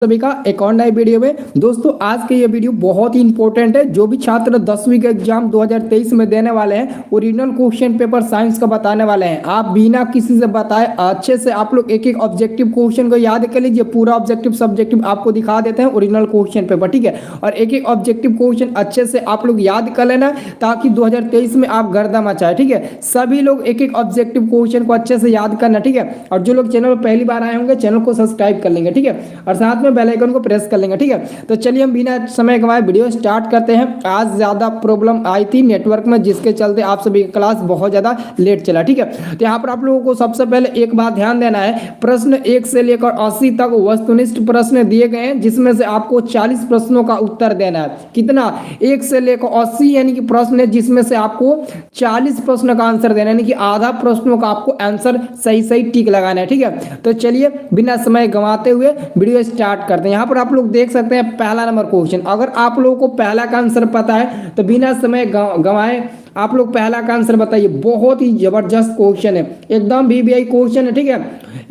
सभी का एक और नए वीडियो में। दोस्तों आज के ये वीडियो बहुत ही इंपॉर्टेंट है। जो भी छात्र 10वीं का एग्जाम 2023 में देने वाले हैं ओरिजिनल क्वेश्चन पेपर साइंस का बताने वाले हैं। आप बिना किसी से बताए अच्छे से आप लोग एक एक ऑब्जेक्टिव क्वेश्चन को याद कर लीजिए। पूरा ऑब्जेक्टिव सब्जेक्टिव आपको दिखा देते हैं ओरिजिनल क्वेश्चन पेपर, ठीक है। और एक एक ऑब्जेक्टिव क्वेश्चन अच्छे से आप लोग याद कर लेना ताकि 2023 में आप गर्दा मचाए, ठीक है। सभी लोग एक एक ऑब्जेक्टिव क्वेश्चन को अच्छे से याद करना, ठीक है। और जो लोग चैनल पर पहली बार आए होंगे चैनल को सब्सक्राइब कर लेंगे, ठीक है। और साथ में बेल आइकन को प्रेस कर लेंगे, ठीक है। तो चलिए हम बिना समय गवाए वीडियो स्टार्ट करते हैं। आज ज्यादा प्रॉब्लम आई थी नेटवर्क में जिसके चलते आप सभी का क्लास बहुत ज्यादा लेट चला, ठीक है। तो यहाँ पर आप लोगों को सबसे पहले एक बात ध्यान देना है, प्रश्न 1 से लेकर 80 तक वस्तुनिष्ठ प्रश्न दिए गए हैं जिसमें से आपको 40 प्रश्नों का उत्तर देना है। कितना? 1 से लेकर 80 यानी कि प्रश्न है जिसमें से आपको 40 प्रश्न का आंसर देना है, यानी कि आधा प्रश्नों का आपको आंसर सही सही टिक लगाना है, ठीक है। तो चलिए बिना समय गंवाते हुए वीडियो स्टार्ट करते हैं। यहाँ पर आप लोग देख सकते हैं पहला नंबर क्वेश्चन। अगर आप लोगों को पहला का आंसर पता है तो बिना समय गंवाए आप लोग पहला का आंसर बताइए। बहुत ही जबरदस्त क्वेश्चन है, एकदम वीवीआई क्वेश्चन है, ठीक है।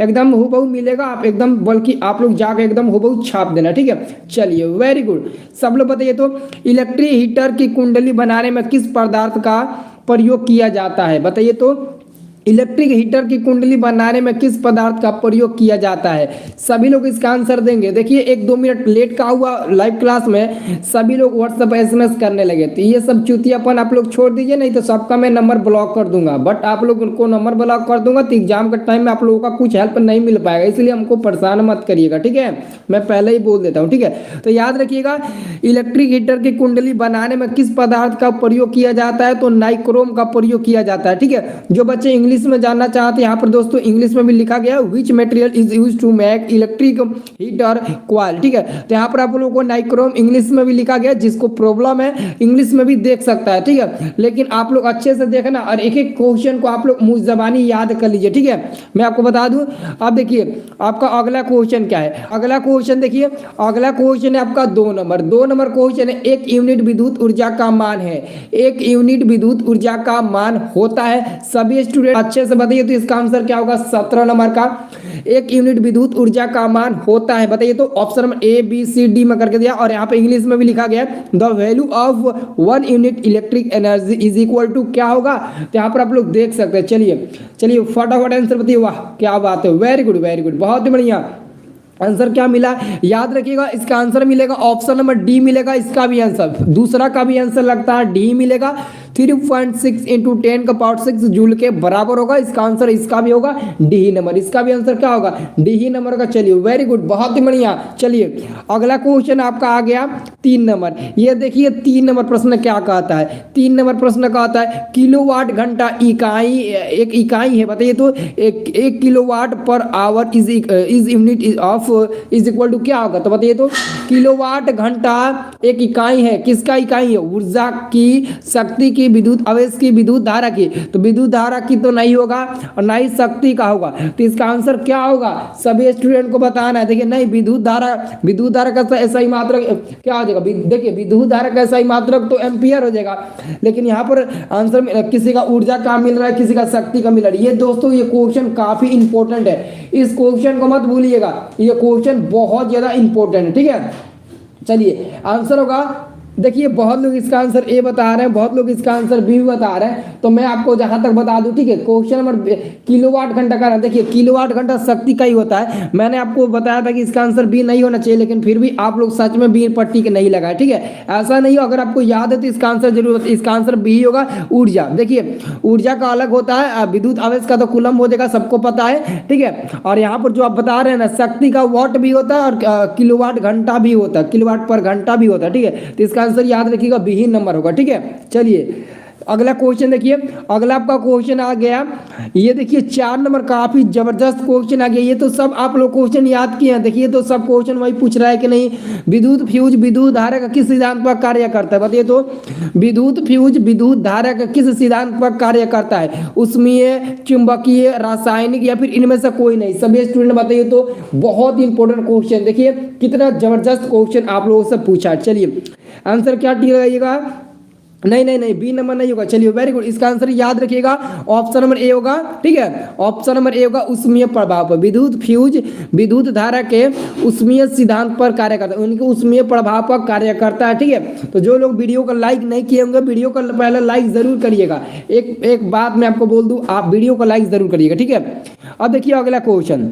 एकदम हूबहू मिलेगा, आप एकदम बल्कि आप लोग जाकर एकदम हूबहू छाप देना, ठीक है। चलिए वेरी गुड, सब लोग बताइए। तो इलेक्ट्रिक हीटर की कुंडली बनाने में किस पदार्थ का प्रयोग किया जाता है? बताइए तो इलेक्ट्रिक हीटर की कुंडली बनाने में किस पदार्थ का प्रयोग किया जाता है? सभी लोग इसका आंसर देंगे। देखिए 1-2 मिनट लेट का हुआ लाइव क्लास में सभी लोग व्हाट्सएप एसएमएस करने लगे, तो ये सब चुतियापन आप लोग छोड़ दीजिए, नहीं तो सबका मैं नंबर ब्लॉक कर दूंगा। बट आप लोग उनको नंबर ब्लॉक कर दूंगा तो एग्जाम के टाइम में आप लोगों का कुछ हेल्प नहीं मिल पाएगा, इसलिए हमको परेशान मत करिएगा, ठीक है। मैं पहले ही बोल देता हूँ, ठीक है। तो याद रखिएगा इलेक्ट्रिक हीटर की कुंडली बनाने में किस पदार्थ का प्रयोग किया जाता है? तो नाइक्रोम का प्रयोग किया जाता है, ठीक है। जो बच्चे इंग्लिश में जानना चाहते हैं यहाँ पर दोस्तों इंग्लिश में भी लिखा गया which material is used to make electric heater coil, ठीक है। तो यहाँ पर आप लोगों को नाइक्रोम इंग्लिश में भी लिखा गया, जिसको प्रॉब्लम है इंग्लिश में भी देख सकता है, ठीक है। लेकिन आप लोग अच्छे से देखना और एक एक क्वेश्चन को आप लोग मुंह जबानी याद कर लीजिए, ठीक है। मैं आपको बता दूं, अब देखिए आपका अगला क्वेश्चन क्या है। अगला क्वेश्चन देखिए, अगला क्वेश्चन है आपका 2 नंबर क्वेश्चन है। 1 यूनिट विद्युत ऊर्जा का मान है, 1 यूनिट विद्युत ऊर्जा का मान होता है। सभी स्टूडेंट अच्छे से बताइए तो इसका आंसर क्या होगा? 17 नंबर का 1 यूनिट विद्युत ऊर्जा का मान होता है। बताइए तो option number A B C D में करके दिया और यहाँ पे इंग्लिश में भी लिखा गया the value of 1 unit electric energy is equal to क्या होगा? तो यहाँ पर आप लोग देख सकते हैं। चलिए फटाफट आंसर बताइए। वाह क्या बात है, वेरी गुड बहुत ही बढ़िया। आंसर क्या मिला याद रखिएगा, इसका आंसर मिलेगा ऑप्शन नंबर डी मिलेगा। इसका भी आंसर, दूसरा का भी आंसर लगता है डी मिलेगा। 3.6 इंटू 10 का पावर 6 जूल के बराबर होगा। इसका आंसर इसका भी होगा डी नंबर। इसका भी आंसर क्या होगा? डी नंबर का। चलिए वेरी गुड, बहुत ही बढ़िया। चलिए अगला क्वेश्चन आपका आ गया 3 नंबर। ये देखिए 3 नंबर प्रश्न क्या कहता है। 3 नंबर प्रश्न कहता है किलोवाट घंटा इकाई एक इकाई है। बताइए तो एक kilowatt per hour is unit of is equal to क्या होगा? तो बताइए तो किलोवाट घंटा एक इकाई है, किसका इकाई है? ऊर्जा की, शक्ति की, विद्युत आवेश की, विद्युत धारा की। तो विद्युत धारा की तो नहीं होगा और ना ही शक्ति का होगा, तो इसका आंसर क्या होगा? सभी स्टूडेंट को बताना है। देखिए नहीं, विद्युत धारा का ऐसा ही मात्रक क्या हो जाएगा? देखिए विद्युत धारा का ऐसा ही मात्रक तो एम्पियर हो जाएगा, लेकिन यहाँ पर आंसर किसी का ऊर्जा का मिल रहा है, किसी का शक्ति का मिल रहा है। ये दोस्तों ये क्वेश्चन काफी इंपॉर्टेंट है, इस क्वेश्चन को मत भूलिएगा, ये क्वेश्चन बहुत ज्यादा इंपॉर्टेंट है, ठीक है। चलिए आंसर होगा, देखिए बहुत लोग इसका आंसर ए बता रहे हैं, बहुत लोग इसका आंसर बी बता रहे हैं, तो मैं आपको जहां तक बता दूं, ठीक है। क्वेश्चन नंबर किलोवाट घंटा का, देखिए किलोवाट घंटा शक्ति का ही होता है। मैंने आपको बताया था कि इसका आंसर बी नहीं होना चाहिए, लेकिन फिर भी आप लोग सच में बी पट्टी के नहीं लगाए, ठीक है। ऐसा नहीं हो, अगर आपको याद है तो इसका आंसर जरूर, इसका आंसर बी होगा ऊर्जा। देखिए ऊर्जा का अलग होता है, विद्युत आवेश का तो कूलम हो जाएगा, सबको पता है, ठीक है। और यहाँ पर जो आप बता रहे हैं ना, शक्ति का वाट भी होता है और किलोवाट घंटा भी होता है, किलोवाट पर घंटा भी होता है, ठीक है। तो इसका आंसर याद रखिएगा बी नंबर होगा, ठीक है। चलिए अगला क्वेश्चन देखिए, अगला आपका क्वेश्चन आ गया, ये देखिए 4 नंबर, काफी जबरदस्त क्वेश्चन आ गया। ये तो सब आप लोग क्वेश्चन याद किए हैं। देखिए तो सब क्वेश्चन वही पूछ रहा है कि नहीं, विद्युत फ्यूज विद्युत धारा का किस सिद्धांत पर कार्य करता है? बताइए तो विद्युत फ्यूज विद्युत धारा का किस सिद्धांत पर कार्य करता है? उसमें चुंबकीय, रासायनिक या फिर इनमें से कोई नहीं? सभी स्टूडेंट बताइए तो। बहुत इंपॉर्टेंट क्वेश्चन, देखिए कितना जबरदस्त क्वेश्चन आप लोगों से पूछा है। चलिए आंसर क्या टी लगाइएगा? नहीं नहीं नहीं, बी नंबर नहीं होगा। चलिए वेरी गुड, इसका आंसर याद रखिएगा, ऑप्शन नंबर ए होगा। ठीक है, ऑप्शन नंबर ए होगा, उष्मीय प्रभाव पर। विद्युत फ्यूज विद्युत धारा के उष्मीय सिद्धांत पर कार्य करता है, उनके उष्मीय प्रभाव पर कार्य करता है। ठीक है, तो जो लोग वीडियो को लाइक नहीं किए होंगे, वीडियो को पहले लाइक जरूर करिएगा। एक बात मैं आपको बोल दूं, आप वीडियो को लाइक जरूर करिएगा। ठीक है, अब देखिए अगला क्वेश्चन।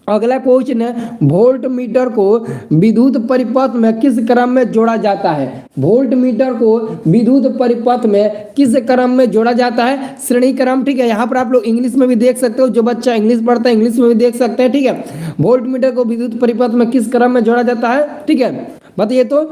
अगला क्वेश्चन है, वोल्ट मीटर को विद्युत परिपथ में किस क्रम में जोड़ा जाता है? वोल्ट मीटर को विद्युत परिपथ में किस क्रम में जोड़ा जाता है? श्रेणी क्रम। ठीक है, यहाँ पर आप लोग इंग्लिश में भी देख सकते हो, जो बच्चा इंग्लिश पढ़ता है इंग्लिश में भी देख सकते हैं। ठीक है, वोल्ट मीटर को विद्युत परिपथ में किस क्रम में जोड़ा जाता है? ठीक है, बताइए तो।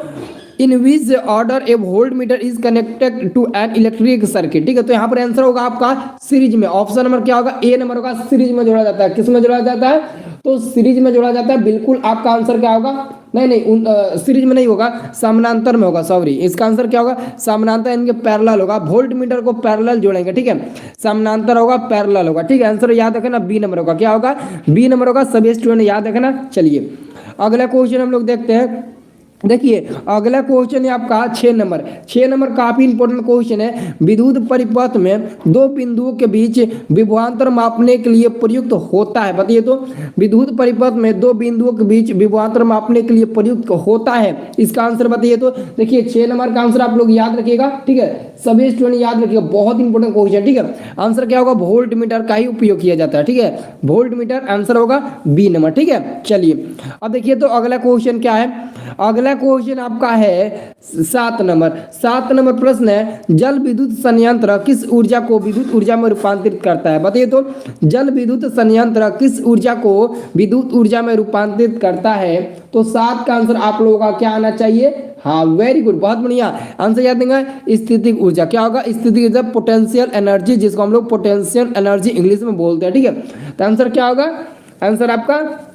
In which order a voltmeter is connected to an electric circuit. ठीक है, तो यहाँ पर आंसर होगा आपका सीरीज में। ऑप्शन नंबर क्या होगा? ए नंबर होगा, सीरीज में जोड़ा जाता है। किस में जोड़ा जाता है? तो सीरीज में जोड़ा जाता है। बिल्कुल आपका आंसर क्या होगा? नहीं नहीं, सीरीज में नहीं होगा, समानांतर में होगा। सॉरी, इसका आंसर क्या होगा? समानांतर, इनके पैरेलल होगा। वोल्ट मीटर को पैरेलल जोड़ेंगे। ठीक है, समानांतर होगा, पैरेलल होगा। ठीक है, आंसर याद रखना, बी नंबर होगा। क्या होगा? बी नंबर होगा। सभी स्टूडेंट याद रखना। चलिए अगला क्वेश्चन हम लोग देखते हैं। देखिए अगला क्वेश्चन है आपका 6 नंबर। 6 नंबर काफी इंपॉर्टेंट क्वेश्चन है। विद्युत परिपथ में दो बिंदुओं के बीच विभवांतर मापने के लिए प्रयुक्त होता है। बताइए तो, विद्युत परिपथ में दो बिंदुओं के बीच विभवांतर मापने के लिए प्रयुक्त होता है, इसका आंसर बताइए तो। देखिए 6 नंबर का आंसर आप लोग याद रखिएगा। ठीक है, सभी स्टूडेंट याद रखिएगा, बहुत इंपॉर्टेंट क्वेश्चन। ठीक है, आंसर क्या होगा? वोल्ट मीटर का ही उपयोग किया जाता है। ठीक है, वोल्ट मीटर, आंसर होगा बी नंबर। ठीक है, चलिए अब देखिए तो अगला क्वेश्चन क्या है। अगला क्वेश्चन आपका है 7 नंबर। 7 नंबर प्रश्न है, जल विद्युत संयंत्र किस ऊर्जा को विद्युत ऊर्जा में रूपांतरित करता है? बताइए तो, जल विद्युत संयंत्र किस ऊर्जा को विद्युत ऊर्जा में रूपांतरित करता है? तो 7 का आंसर आप लोगों का क्या आना चाहिए? हाँ, वेरी गुड, बहुत बढ़िया आंसर याद देंगे। स्थितिक ऊर्जा। क्या होगा? स्थितिक ऊर्जा, पोटेंशियल एनर्जी, जिसको हम लोग पोटेंशियल एनर्जी इंग्लिश में बोलते हैं। ठीक है, तो आंसर क्या होगा? आंसर आपका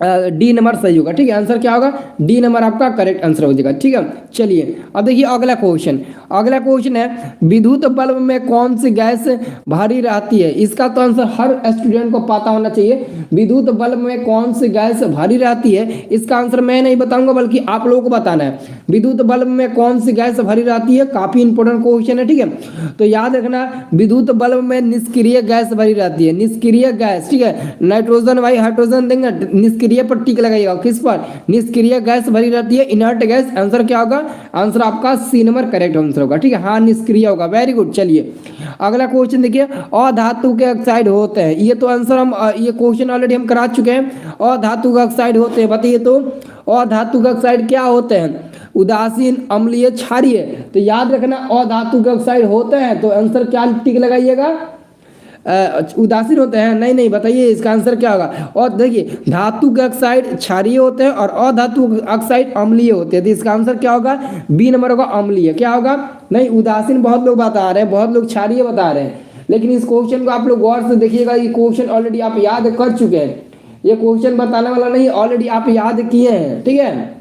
डी नंबर सही होगा। ठीक है, आंसर क्या होगा? डी नंबर आपका करेक्ट आंसर हो जाएगा। ठीक है, चलिए अब देखिए अगला क्वेश्चन। अगला क्वेश्चन है, विद्युत बल्ब में कौन सी गैस भारी रहती है? इसका तो आंसर हर स्टूडेंट को पता होना चाहिए। विद्युत बल्ब में कौन सी गैस भारी रहती है? इसका आंसर मैं नहीं बताऊंगा, बल्कि आप लोगों को बताना है। विद्युत बल्ब में कौन सी गैस भारी रहती है? काफी इंपॉर्टेंट क्वेश्चन है। ठीक है, तो याद रखना, विद्युत बल्ब में निष्क्रिय गैस भरी रहती है। निष्क्रिय गैस। ठीक है, नाइट्रोजन वाई हाइड्रोजन देंगे, निष्क्रिय पर टिक लगाइएगा। किस पर? निष्क्रिय गैस भरी रहती है, इनर्ट गैस। आंसर क्या होगा? आंसर आपका सी नंबर करेक्ट आंसर होगा। ठीक है, हाँ निष्क्रिय होगा। Very good. चलिए अगला क्वेश्चन देखिए, अधातु के ऑक्साइड होते हैं। ये तो आंसर हम ये क्वेश्चन ऑलरेडी हम करा चुके हैं। अधातु के ऑक्साइड होते हैं, बताइए तो, अधातु के ऑक्साइड क्या होते हैं? उदासीन, अम्लीय, क्षारीय। तो याद रखना, अधातु के ऑक्साइड होते हैं, तो आंसर क्या टिक लगाइएगा? उदासीन होते हैं। नहीं नहीं, बताइए इसका आंसर क्या होगा? और देखिए, धातु के ऑक्साइड क्षारीय होते हैं और अधातु ऑक्साइड अम्लीय होते हैं, तो इसका आंसर क्या होगा? बी नंबर होगा, अम्लीय। क्या होगा? नहीं, उदासीन बहुत लोग बता रहे हैं, बहुत लोग क्षारीय बता रहे हैं, लेकिन इस क्वेश्चन को आप लोग गौर से देखिएगा। ये क्वेश्चन ऑलरेडी आप याद कर चुके हैं, ये क्वेश्चन बताने वाला नहीं, ऑलरेडी आप याद किए हैं। ठीक है,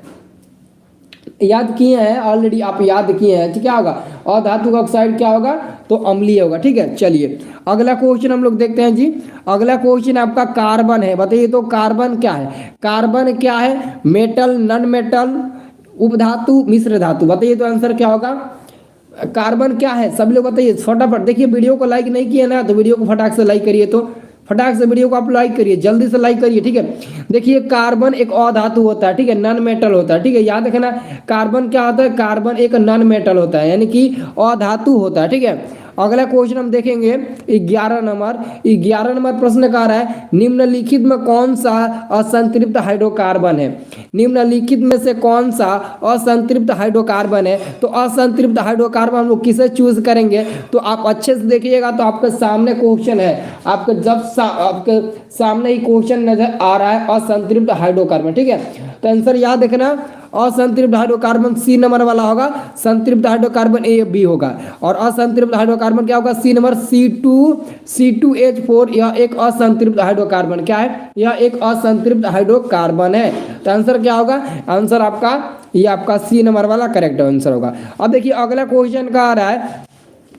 याद किए हैं ऑलरेडी, आप याद किए हैं। तो क्या होगा? और धातु का ऑक्साइड क्या होगा? तो अम्लीय होगा। ठीक है, चलिए अगला क्वेश्चन हम लोग देखते हैं जी। अगला क्वेश्चन आपका कार्बन है। बताइए तो, कार्बन क्या है? कार्बन क्या है? मेटल, नॉन मेटल, उपधातु, मिश्र धातु। बताइए तो आंसर क्या होगा? कार्बन क्या है? सब लोग बताइए फटाफट। देखिए वीडियो को लाइक नहीं किया ना, तो वीडियो को फटाक से लाइक करिए। तो फटाक से वीडियो को आप लाइक करिए, जल्दी से लाइक करिए। ठीक है, देखिए कार्बन एक अधातु होता है। ठीक है, नॉन मेटल होता है। ठीक है, याद रखना, कार्बन क्या होता है? कार्बन एक नॉन मेटल होता है, यानी कि अधातु होता है। ठीक है, अगला क्वेश्चन हम देखेंगे 11 नंबर। 11 नंबर प्रश्न कह रहा है, निम्नलिखित में कौन सा असंतृप्त हाइड्रोकार्बन है? निम्नलिखित में से कौन सा असंतृप्त हाइड्रोकार्बन है? तो असंतृप्त हाइड्रोकार्बन हम लोग किसे चूज करेंगे? तो आप अच्छे से देखिएगा, तो आपके सामने क्वेश्चन है, आपके आपके सामने ही क्वेश्चन नजर आ रहा है, असंतृप्त हाइड्रोकार्बन। ठीक है, तो आंसर याद रखना, असंतृप्त हाइड्रोकार्बन सी नंबर वाला होगा, संतृप्त हाइड्रोकार्बन ए बी होगा, और असंतृप्त हाइड्रोकार्बन क्या होगा? C number C2H4। यह एक असंतृप्त हाइड्रोकार्बन क्या है? यह एक असंतृप्त हाइड्रोकार्बन है। तो आंसर क्या होगा? आंसर आपका ये आपका सी नंबर वाला करेक्ट आंसर होगा। अब देखिए अगला क्वेश्चन का आ रहा है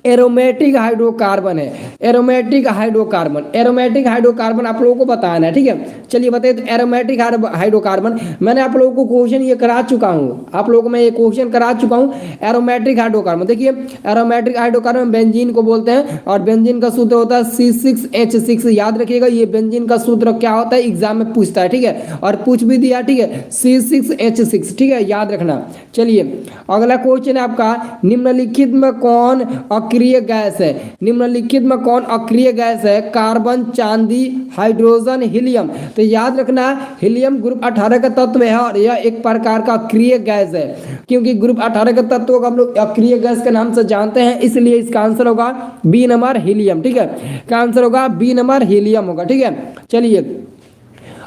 एरोमेटिक हाइड्रोकार्बन है। एरोमेटिक हाइड्रोकार्बन, एरोमेटिक हाइड्रोकार्बन आप लोगों को बताना है, ठीक है। चलिए बताइए, तो एरोमेटिक हाइड्रोकार्बन मैंने आप लोगों को क्वेश्चन ये करा चुका हूँ, आप लोगों को मैं ये क्वेश्चन करा चुका हूँ। एरोमेटिक हाइड्रोकार्बन देखिए, एरोमेटिक हाइड्रोकार्बन बेंजीन को बोलते हैं और बेंजीन का सूत्र होता है C6H6। याद रखिएगा, ये बेंजीन का सूत्र क्या होता है, एग्जाम में पूछता है, ठीक है, और पूछ भी दिया, ठीक है, C6H6, ठीक है, याद रखना। चलिए अगला क्वेश्चन है आपका, निम्नलिखित में कौन अक्रिय गैस है? निम्नलिखित में कौन अक्रिय गैस है? कार्बन, चांदी, हाइड्रोजन, हीलियम। तो याद रखना, हीलियम ग्रुप 18 का तत्व है और यह एक प्रकार का अक्रिय गैस है, क्योंकि ग्रुप 18 के तत्वों को हम लोग अक्रिय गैस के नाम से जानते हैं, इसलिए इसका आंसर होगा बी नंबर हीलियम, ठीक है, का आंसर होगा बी नंबर हीलियम होगा, ठीक है। चलिए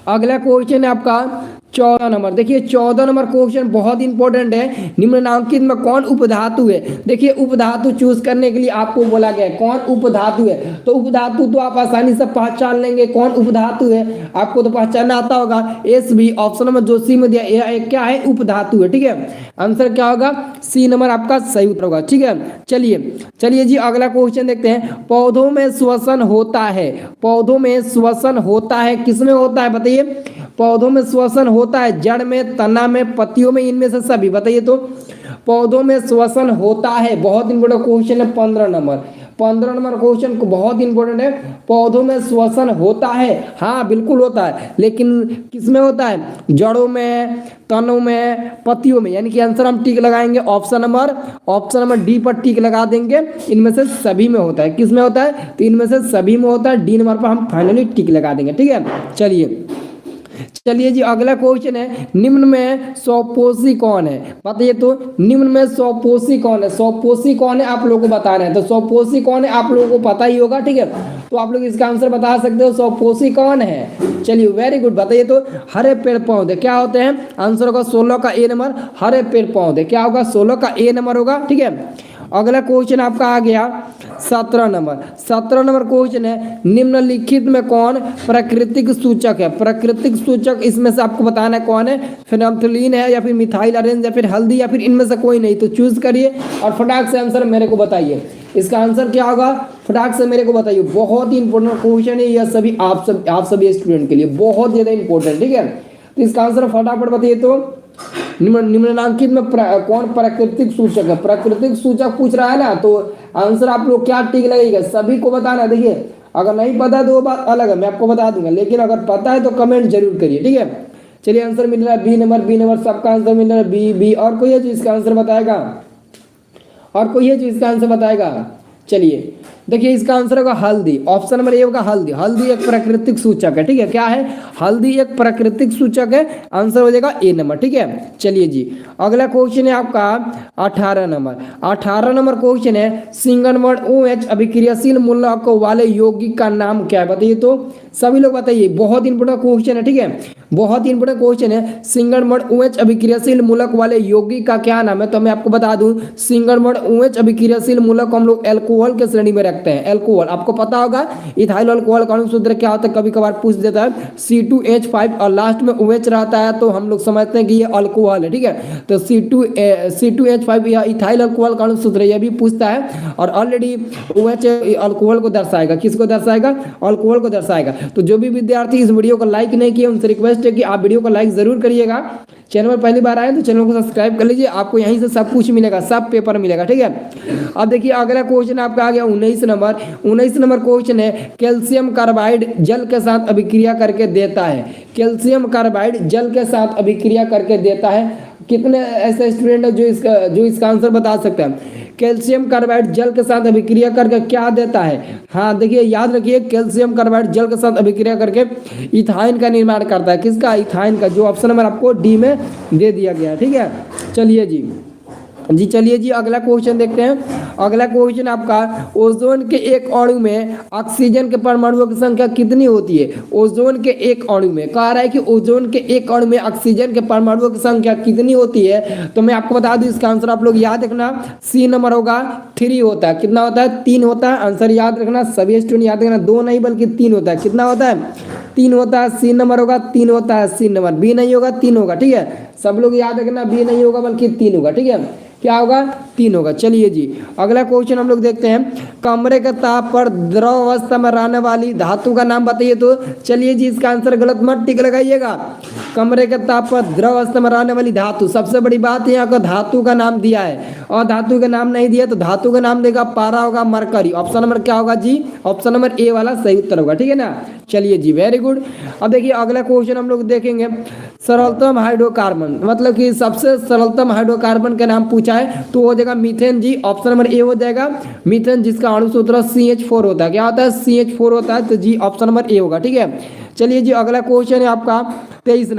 अगला क्वेश्चन है आपका 14 नंबर। देखिए 14 नंबर क्वेश्चन बहुत इंपॉर्टेंट है, निम्नलिखित में कौन उपधातु है? देखिए उपधातु चूज करने के लिए आपको बोला गया है कौन उपधातु है, तो उपधातु तो आप आसानी से पहचान लेंगे कौन उपधातु है, आपको तो पहचानना आता होगा। एस बी ऑप्शन नंबर जो सी में दिया, यह क्या है, उपधातु है, ठीक है। आंसर क्या होगा, सी नंबर आपका सही उत्तर होगा, ठीक है। चलिए जी अगला क्वेश्चन देखते हैं, पौधों में श्वसन होता है, पौधों में श्वसन होता है, किसमें होता है बताइए? पौधों में श्वसन होता है जड़ में, तना में, पत्तियों में, इनमें से सभी बताइए। तो पौधों में श्वसन होता है, बहुत इंपॉर्टेंट क्वेश्चन है 15 नंबर। 15 नंबर क्वेश्चन को बहुत इंपॉर्टेंट है, पौधों में श्वसन होता है, हाँ बिल्कुल होता है, लेकिन किसमें होता है? जड़ों में, तनों में, पत्तियों में, यानी कि आंसर हम टिक लगाएंगे ऑप्शन नंबर डी पर टिक लगा देंगे, इनमें से सभी में होता है। किसमें होता है? तो इनमें से सभी में होता है, डी नंबर पर हम फाइनली टिक लगा देंगे, ठीक है। चलिए जी अगला क्वेश्चन है, निम्न में स्वपोषी कौन है? बताइए तो निम्न में स्वपोषी कौन है? स्वपोषी कौन है आप लोगों को बताना है, तो स्वपोषी कौन है आप लोगों को पता ही होगा, ठीक है, तो आप लोग इसका आंसर बता सकते हो, स्वपोषी कौन है? चलिए वेरी गुड, बताइए तो हरे पेड़ पौधे क्या होते हैं? आंसर होगा 16 का ए नंबर, हरे पेड़ पौधे क्या होगा? 16 का ए नंबर होगा, ठीक है। अगला क्वेश्चन आपका आ गया 17 नंबर। 17 नंबर क्वेश्चन है, निम्नलिखित में कौन प्राकृतिक सूचक है? प्राकृतिक सूचक इसमें से आपको बताना है कौन है, फेनोल्फथालीन है या फिर मिथाइल ऑरेंज या फिर हल्दी या फिर इनमें से कोई नहीं, तो चूज करिए और फटाक से आंसर मेरे को बताइए। इसका आंसर क्या होगा, फटाक से मेरे को बताइए। बहुत ही इंपॉर्टेंट क्वेश्चन है यह, सभी आप सभी स्टूडेंट के लिए बहुत ज्यादा इंपॉर्टेंट, ठीक है। तो इसका आंसर फटाफट बताइए तो निम्नलिखित में कौन प्राकृतिक सूचक है? प्राकृतिक सूचक पूछ रहा है ना, तो आंसर आप लोग क्या टिक लगेगा, सभी को बताना। देखिए अगर नहीं पता तो वो बात अलग है, मैं आपको बता दूंगा, लेकिन अगर पता है तो कमेंट जरूर करिए, ठीक है। चलिए आंसर मिल रहा है बी नंबर, सबका आंसर मिल रहा है बी। और कोई है जो इसका आंसर बताएगा? और कोई है जो इसका आंसर बताएगा? चलिए देखिए इसका आंसर होगा हल्दी, ऑप्शन नंबर ए होगा हल्दी। हल्दी एक प्राकृतिक सूचक है, ठीक है, क्या है? हल्दी एक प्राकृतिक सूचक है, आंसर हो जाएगा ए नंबर, ठीक है। चलिए जी अगला क्वेश्चन है आपका 18 नंबर। 18 नंबर क्वेश्चन है, सिंगल वर्ड OH अभिक्रियाशील मूलक वाले यौगिक का नाम क्या है? बताइए तो सभी लोग बताइए, बहुत इंपोर्टेंट क्वेश्चन है, ठीक है, बहुत इंपोर्टेंट क्वेश्चन है। सिंगल वर्ड OH अभिक्रियाशील मूलक वाले यौगिक का क्या नाम है? तो मैं आपको बता दूं, सिंगल वर्ड OH अभिक्रियाशील मूलक हम लोग एल्कोहल के श्रेणी में रखते हैं। एल्कोहल आपको पता होगा, इथाइल अल्कोहल का सूत्र क्या होता है, कभी कभार पूछ देता है, C2H5 और लास्ट में OH रहता है, तो हम लोग समझते हैं कि ये अल्कोहल है, ठीक है। तो C2H5 या इथाइल अल्कोहल का सूत्र यह भी पूछता है, और ऑलरेडी OH अल्कोहल को दर्शाएगा, किसको दर्शाएगा? अल्कोहल को दर्शाएगा। तो जो भी विद्यार्थी इस वीडियो को लाइक नहीं किए उनसे रिक्वेस्ट है कि आप वीडियो को लाइक जरूर करिएगा। चैनल पर पहली बार आए तो चैनल को सब्सक्राइब कर लीजिए, आपको यहीं से सब कुछ मिलेगा, सब पेपर मिलेगा, ठीक है। अब देखिए अगला क्वेश्चन आपका आ गया 19 नंबर। 19 नंबर क्वेश्चन है, कैल्शियम कार्बाइड जल के साथ अभिक्रिया करके देता है। कैल्शियम कार्बाइड जल के साथ अभिक्रिया करके देता है। कितने ऐसे स्टूडेंट है जो इसका आंसर बता सकते हैं? कैल्शियम कार्बाइड जल के साथ अभिक्रिया करके क्या देता है? हाँ देखिए याद रखिए, कैल्शियम कार्बाइड जल के साथ अभिक्रिया करके इथाइन का निर्माण करता है। किसका? इथाइन का, जो ऑप्शन नंबर आपको डी में दे दिया गया, ठीक है। चलिए जी अगला क्वेश्चन देखते हैं। अगला क्वेश्चन आपका, ओजोन के एक अणु में ऑक्सीजन के परमाणुओं की संख्या कितनी होती है? ओजोन के एक अणु में कह रहा है कि ओजोन के एक अणु में ऑक्सीजन के परमाणुओं की संख्या कितनी होती है? तो मैं आपको बता दूं, इसका आंसर आप लोग याद रखना, सी नंबर होगा 3 होता है। कितना होता है? 3 होता है। आंसर याद रखना, सभी स्टूडेंट याद रखना, 2 नहीं बल्कि 3 होता है। कितना होता है? 3 होता है। सी नंबर होगा 3 होता है, सी नंबर। बी नहीं होगा, 3 होगा, ठीक है। सब लोग याद रखना, बी नहीं होगा बल्कि 3 होगा, ठीक है। क्या होगा 3 होगा। चलिए जी अगला क्वेश्चन हम लोग देखते हैं, कमरे के ताप पर द्रव अवस्था में रहने वाली धातु का नाम बताइए। तो चलिए जी इसका आंसर गलत मत टिक लगाइएगा। कमरे के ताप पर द्रव अवस्था में रहने वाली धातु, सबसे बड़ी बात यहाँ का धातु का नाम दिया है और धातु का नाम नहीं दिया तो धातु का नाम देगा पारा होगा मरकरी। ऑप्शन नंबर क्या होगा जी, ऑप्शन नंबर ए वाला सही उत्तर होगा, ठीक है ना। चलिए जी वेरी गुड। अब देखिए अगला क्वेश्चन हम लोग देखेंगे, सरलतम हाइड्रोकार्बन, मतलब कि सबसे सरलतम हाइड्रोकार्बन का नाम पूछा है तो हो जाएगा मीथेन जी। ऑप्शन नंबर ए हो जाएगा मीथेन, जिसका अणु सूत्र CH4 होता है। क्या होता है CH4 होता है, तो जी ऑप्शन नंबर ए होगा, ठीक है। चलिए जी अगला क्वेश्चन है आपका 23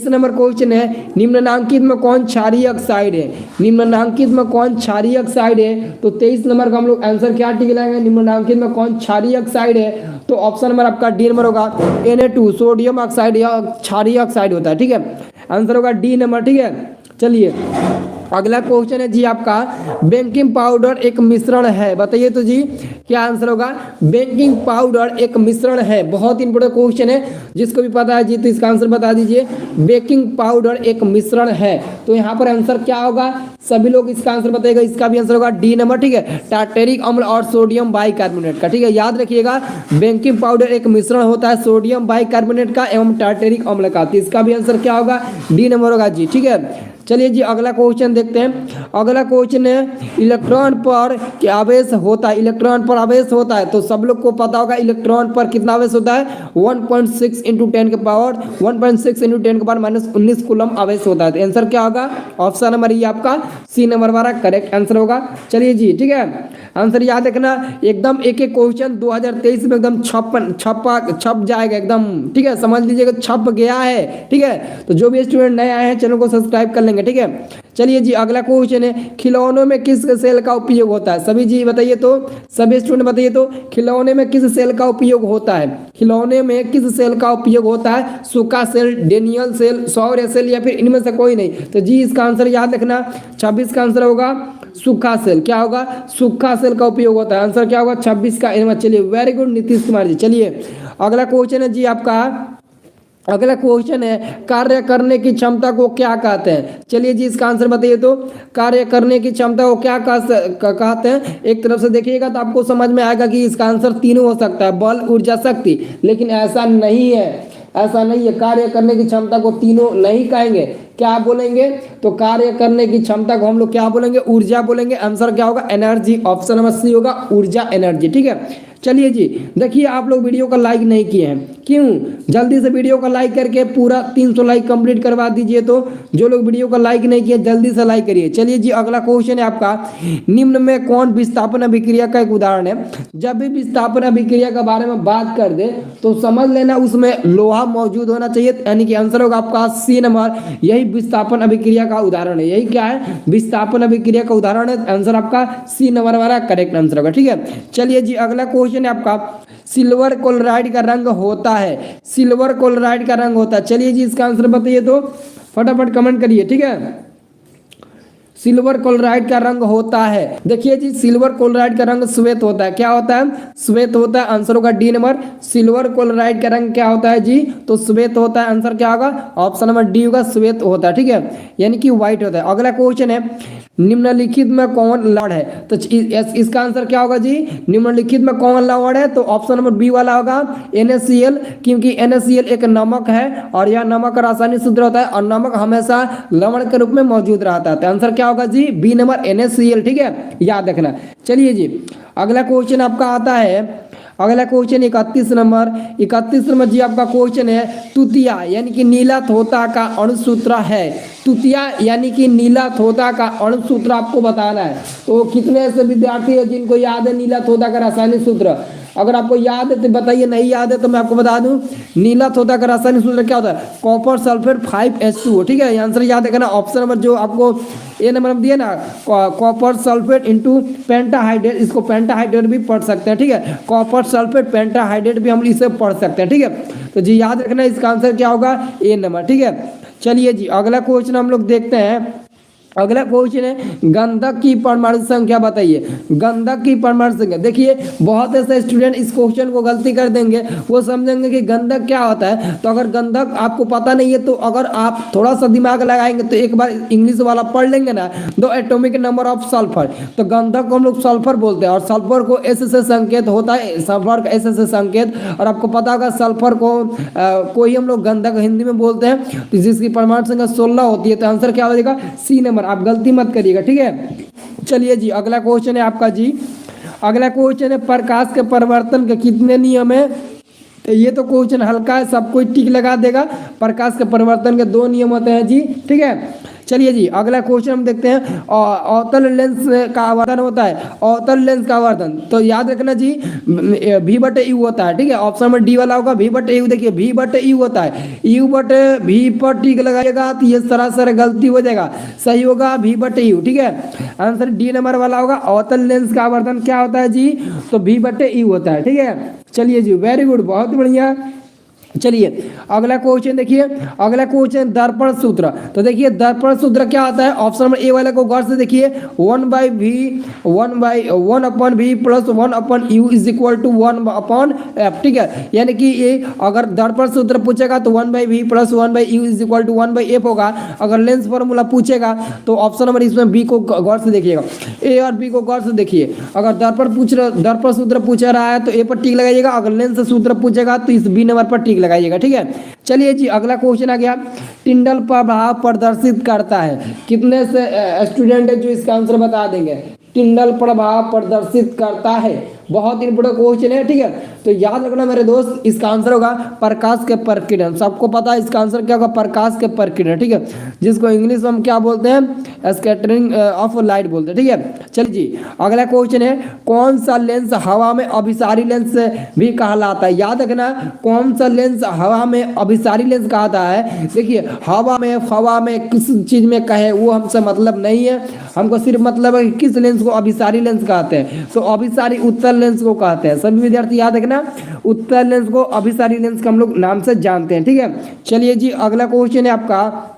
नंबर क्वेश्चन है, निम्नलिखित में कौन क्षारीय ऑक्साइड है। निम्नलिखित में कौन क्षारीय ऑक्साइड है, तो 23 नंबर का हम लोग आंसर क्या टिक लाएंगे, निम्नलिखित में कौन क्षारीय ऑक्साइड है, तो ऑप्शन नंबर आपका डी नंबर होगा Na2 सोडियम ऑक्साइड या क्षारीय ऑक्साइड होता है, ठीक है। आंसर होगा डी नंबर, ठीक है। चलिए अगला क्वेश्चन है जी आपका, बेकिंग पाउडर एक मिश्रण है, बताइए तो जी क्या आंसर होगा। बेकिंग पाउडर एक मिश्रण है, बहुत इंपोर्टेंट क्वेश्चन है, जिसको भी पता है जी तो इसका आंसर बता दीजिए। बेकिंग पाउडर एक मिश्रण है, तो यहाँ पर आंसर क्या होगा, सभी लोग इसका आंसर बताएगा। इसका भी आंसर होगा डी नंबर, ठीक है, टार्टेरिक अम्ल और सोडियम बाइकार्बोनेट का, ठीक है। याद रखिएगा बेकिंग पाउडर एक मिश्रण होता है सोडियम बाइकार्बोनेट का एवं टार्टेरिक अम्ल का, तो इसका भी आंसर क्या होगा, डी नंबर होगा जी, ठीक है। चलिए जी अगला क्वेश्चन देखते हैं। अगला क्वेश्चन है, इलेक्ट्रॉन पर क्या आवेश होता है। इलेक्ट्रॉन पर आवेश होता है तो सब लोग को पता होगा इलेक्ट्रॉन पर कितना आवेश होता है, 1.6 इंटू 10 के पावर 1.6 इंटू 10 के पावर -19 कूलम आवेश होता है। तो आंसर क्या होगा, ऑप्शन नंबर ये आपका सी नंबर वाला करेक्ट आंसर होगा। चलिए जी ठीक है, आंसर याद रखना, एकदम एक एक क्वेश्चन 2023 में एकदम छप जाएगा एकदम, ठीक है, समझ लीजिएगा छप गया है, ठीक है। तो जो भी स्टूडेंट नए आए हैं चैनल को सब्सक्राइब कर लेंगे, ठीक है। चलिए जी अगला क्वेश्चन है, खिलौनों में किस सेल का उपयोग होता है। सभी जी बताइए तो, सभी स्टूडेंट बताइए तो, खिलौने में किस सेल का उपयोग होता है। खिलौने में किस सेल का उपयोग होता है, सूखा सेल, डेनियल सेल, सौर सेल या फिर इनमें से कोई नहीं। तो जी इसका आंसर याद रखना, 26 का आंसर होगा सूखा सेल। क्या होगा, सूखा सेल का उपयोग होता है। आंसर क्या होगा 26 का। चलिए वेरी गुड नीतीश कुमार जी। चलिए अगला क्वेश्चन है जी आपका, अगला क्वेश्चन है, कार्य करने की क्षमता को क्या कहते हैं। चलिए जी इसका आंसर बताइए तो, कार्य करने की क्षमता को क्या कहते हैं। एक तरफ से देखिएगा तो आपको समझ में आएगा कि इसका आंसर तीनों हो सकता है, बल, ऊर्जा, शक्ति, लेकिन ऐसा नहीं है, ऐसा नहीं है। कार्य करने की क्षमता को तीनों नहीं कहेंगे, क्या बोलेंगे, तो कार्य करने की क्षमता को हम लोग क्या बोलेंगे, ऊर्जा बोलेंगे। आंसर क्या होगा, एनर्जी। ऑप्शन नंबर सी होगा ऊर्जा, एनर्जी, ठीक है। चलिए जी देखिए आप लोग वीडियो को लाइक नहीं किए हैं, क्यों, जल्दी से वीडियो को लाइक करके पूरा 300 लाइक कंप्लीट करवा दीजिए। तो जो लोग वीडियो को लाइक नहीं किए जल्दी से लाइक करिए। चलिए जी अगला क्वेश्चन है आपका, निम्न में कौन विस्थापन अभिक्रिया का एक उदाहरण है। जब भी विस्थापन अभिक्रिया के बारे में बात कर दे तो समझ लेना उसमें लोहा मौजूद होना चाहिए, यानी कि आंसर होगा आपका सी नंबर। यही विस्थापन अभिक्रिया का उदाहरण है, यही क्या है, विस्थापन अभिक्रिया का उदाहरण है। आंसर आपका सी नंबर वाला करेक्ट आंसर होगा, ठीक है। चलिए जी अगला क्वेश्चन है आपका, सिल्वर क्लोराइड का रंग होता है। सिल्वर क्लोराइड का रंग होता है, चलिए जी इसका आंसर बताइए तो फटाफट कमेंट करिए, ठीक है। सिल्वर क्लोराइड का रंग होता है, देखिए जी सिल्वर क्लोराइड का रंग श्वेत होता है। क्या होता है, श्वेत होता है। आंसर होगा डी नंबर। सिल्वर क्लोराइड का रंग क्या होता है जी, तो श्वेत होता है। आंसर क्या होगा, ऑप्शन नंबर डी होगा, श्वेत होता है, ठीक है, यानी कि व्हाइट होता है। अगला क्वेश्चन है, निम्नलिखित में कौन लवण है। तो इसका आंसर क्या होगा जी, निम्नलिखित में कौन लवण है, तो ऑप्शन नंबर बी वाला होगा NaCl, क्योंकि NaCl एक नमक है और यह नमक रासायनिक सूत्र होता है और नमक हमेशा लवण के रूप में मौजूद रहता है। तो आंसर क्या होगा जी, बी नंबर NaCl, ठीक है, याद रखना। चलिए जी अगला क्वेश्चन आपका आता है, अगला क्वेश्चन 31 नंबर जी आपका क्वेश्चन है, तुतिया यानी कि नीला थोथा का अणुसूत्र है। तुतिया यानी कि नीला थोथा का अणुसूत्र आपको बताना है। तो कितने ऐसे विद्यार्थी हैं जिनको याद है नीला थोथा का रासायनिक सूत्र, अगर आपको याद है तो बताइए, नहीं याद है तो मैं आपको बता दूं, नीला थोथा का रासायनिक सूत्र क्या होता है, कॉपर सल्फेट 5H2O, ठीक है। आंसर याद रखना, ऑप्शन नंबर जो आपको ए नंबर में दिया ना, कॉपर सल्फेट इंटू पेंटाहाइड्रेट, इसको पेंटाहाइड्रेट भी पढ़ सकते हैं, ठीक है, कॉपर सल्फेट पेंटाहाइड्रेट भी हम इसे पढ़ सकते हैं, ठीक है। तो जी याद रखना इसका आंसर क्या होगा, ए नंबर, ठीक है। चलिए जी अगला क्वेश्चन हम लोग देखते हैं। अगला क्वेश्चन है गंधक की परमाणु संख्या बताइए। गंधक की परमाणु संख्या, देखिए बहुत ऐसे स्टूडेंट इस क्वेश्चन को गलती कर देंगे, वो समझेंगे कि गंधक क्या होता है। तो अगर गंधक आपको पता नहीं है तो अगर आप थोड़ा सा दिमाग लगाएंगे तो एक बार इंग्लिश वाला पढ़ लेंगे ना, the atomic number of sulphur. तो गंधक को हम लोग सल्फर बोलते हैं और सल्फर को एस से संकेत होता है, सल्फर का एस से संकेत। और आपको पता होगा सल्फर को ही हम लोग गंधक हिंदी में बोलते हैं, तो जिसकी परमाणु संख्या 16 होती है। तो आंसर क्या हो जाएगा? C number. आप गलती मत करिएगा, ठीक है। चलिए जी अगला क्वेश्चन है आपका जी। अगला क्वेश्चन है प्रकाश के परिवर्तन के कितने नियम है। तो ये तो क्वेश्चन हल्का है, सब कोई टिक लगा देगा। प्रकाश के परिवर्तन के 2 नियम होते हैं जी, ठीक है। चलिए जी अगला क्वेश्चन हम देखते हैं। अवतल लेंस का आवर्धन होता है, अवतल लेंस का आवर्धन तो याद रखना जी V/U होता है, ठीक है। ऑप्शन में डी वाला होगा V/U। देखिए V/U होता है, U/V पर टिक लगाइएगा तो ये सरासर गलती हो जाएगा, सही होगा V/U, ठीक है। आंसर डी नंबर वाला होगा। अवतल लेंस का आवर्धन क्या होता है जी? तो V/U होता है, ठीक है। चलिए जी वेरी गुड, बहुत बढ़िया। चलिए अगला क्वेश्चन देखिए। अगला क्वेश्चन दर्पण सूत्र। तो देखिए दर्पण सूत्र क्या होता है? ऑप्शन नंबर ए वाले को गौर से देखिए, 1/1/1/V plus 1/U is equal to 1/F, ठीक है। यानी कि ये अगर दर्पण सूत्र पूछेगा तो 1/V plus 1/U is equal to 1/F होगा। अगर लेंस फॉर्मूला पूछेगा तो ऑप्शन नंबर इसमें बी को गौर से देखिएगा, ए और बी को गौर से देखिए। अगर दर्पण सूत्र पूछ रहा है तो ए पर टिक लगाइएगा, अगर लेंस सूत्र पूछेगा तो इस बी नंबर पर टिक लगाइएगा, ठीक है। चलिए जी अगला क्वेश्चन आ गया। टिंडल प्रभाव प्रदर्शित करता है, कितने से स्टूडेंट है जो इसका आंसर बता देंगे? टिंडल प्रभाव प्रदर्शित करता है, बहुत इंपोर्टेंट क्वेश्चन है, ठीक है। तो याद रखना मेरे दोस्त, इसका आंसर होगा प्रकाश के प्रकीर्णन। सबको पता है इसका आंसर क्या होगा? प्रकाश के प्रकीर्णन, ठीक है, जिसको इंग्लिश में हम क्या बोलते हैं? स्कैटरिंग ऑफ लाइट बोलते हैं, ठीक है। चलिए जी अगला क्वेश्चन है कौन सा लेंस हवा में अभिसारी लेंस भी कहलाता है? याद रखना कौन सा लेंस हवा में अभिसारी लेंस कहता है। देखिए हवा में किस चीज में कहे वो हमसे मतलब नहीं है, हमको सिर्फ मतलब है कि किस लेंस को अभिसारी लेंस कहते हैं। तो अभिसारी उत्तल लेंस को कहते हैं। सभी विद्यार्थी याद रखना, उत्तल लेंस को अभिसारी लेंस का हम लोग नाम से जानते हैं, ठीक है। चलिए जी अगला क्वेश्चन है आपका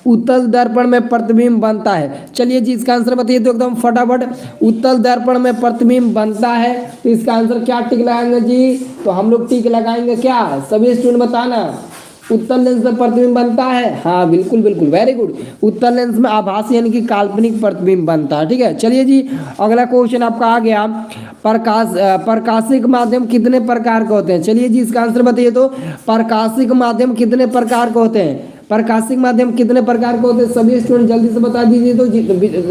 उत्तल दर्पण में प्रतिबिंब बनता है। चलिए जी इसका आंसर बताइए तो एकदम फटाफट। उत्तल दर्पण में प्रतिबिंब बनता है तो इसका आंसर क्या टिक लगाएंगे जी? तो हम लोग टिक लगाएंगे क्या? सभी स्टूडेंट बताना। उत्तल लेंस में प्रतिबिंब बनता है, हाँ बिल्कुल बिल्कुल, वेरी गुड। उत्तल लेंस में आभासी यानी कि काल्पनिक प्रतिबिंब बनता है, ठीक है। चलिए जी अगला क्वेश्चन आपका आ गया। प्रकाशिक माध्यम कितने प्रकार के होते हैं? चलिए जी इसका आंसर बताइए तो प्रकाशिक माध्यम कितने प्रकार के होते हैं? प्रकाशिक माध्यम कितने प्रकार के होते हैं? सभी स्टूडेंट जल्दी से बता दीजिए, तो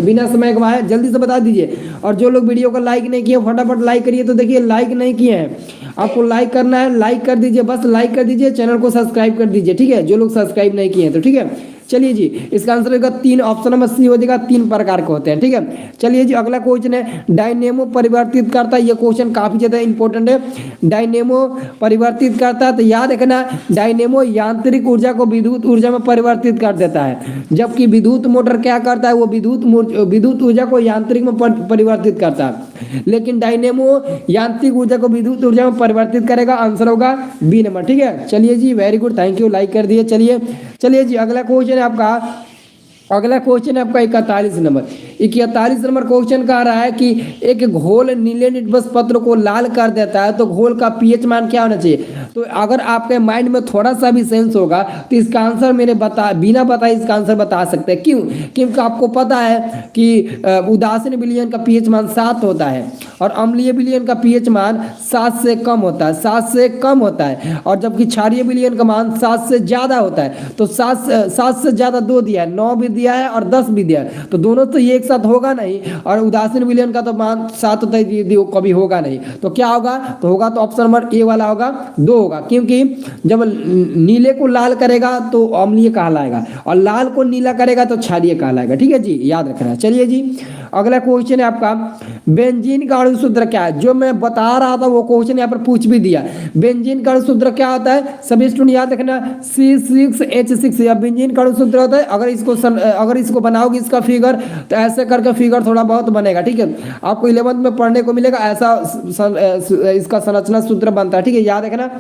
बिना समय गवाए जल्दी से बता दीजिए। और जो लोग वीडियो को लाइक नहीं किए फटाफट लाइक करिए। तो देखिए लाइक नहीं किए हैं, आपको लाइक करना है, लाइक कर दीजिए, बस लाइक कर दीजिए, चैनल को सब्सक्राइब कर दीजिए, ठीक है। जो लोग सब्सक्राइब नहीं किए हैं तो ठीक है। चलिए जी इसका आंसर होगा 3, ऑप्शन नंबर सी हो जाएगा। 3 प्रकार के होते हैं, ठीक है। चलिए जी अगला क्वेश्चन है डायनेमो परिवर्तित करता है। ये क्वेश्चन काफी ज्यादा इंपॉर्टेंट है। डायनेमो परिवर्तित करता है तो याद रखना डायनेमो यांत्रिक ऊर्जा को विद्युत ऊर्जा में परिवर्तित कर देता है, जबकि विद्युत मोटर क्या करता है? वो विद्युत ऊर्जा को यांत्रिक में परिवर्तित करता है, लेकिन डायनेमो यांत्रिक ऊर्जा को विद्युत ऊर्जा में परिवर्तित करेगा। आंसर होगा बी नंबर, ठीक है। चलिए जी very good, thank you, like कर दिए। चलिए जी अगला क्वेश्चन है आपका 41 नंबर। 41 नंबर क्वेश्चन कह रहा है कि एक घोल नीले निटबस पत्र को लाल कर देता है तो घोल का पीएच मान क्या होना चाहिए? तो अगर आपके माइंड में थोड़ा सा भी सेंस होगा तो इसका आंसर बिना बताए इसका आंसर बता सकते हैं। क्यों? क्योंकि आपको पता है कि उदासीन विलयन का पीएच मान 7 होता है और अम्लीय विलयन का पीएच मान 7 से कम होता है, 7 से कम होता है। और जबकि क्षारीय विलयन का मान 7 से ज्यादा होता है। तो 7 से ज्यादा 2 दिया है, 9 भी दिया है और 10 भी दिया है, तो दोनों तो ये एक साथ होगा नहीं। और उदासीन विलयन का तो मान 7 होता है, कभी होगा नहीं। तो क्या होगा? तो होगा तो ऑप्शन नंबर ए वाला होगा, 2 होगा। क्योंकि जब नीले को लाल करेगा तो अम्लीय कहलाएगा और लाल को नीला करेगा तो क्षारीय कहलाएगा, ठीक है जी, याद रखना। चलिए जी अगला क्वेश्चन है आपका बेंजीन का अणु सूत्र क्या है? जो मैं बता रहा था वो क्वेश्चन यहाँ पर पूछ भी दिया। बेंजीन का अणु सूत्र क्या होता है? सभी स्टूडेंट याद रखना C6H6 या बेंजीन का अणु सूत्र होता है। अगर इसको बनाओगे इसका फिगर तो ऐसे करके फिगर थोड़ा बहुत बनेगा, ठीक है। आपको 11th में पढ़ने को मिलेगा, ऐसा इसका संरचना सूत्र बनता है, ठीक है, याद रखना।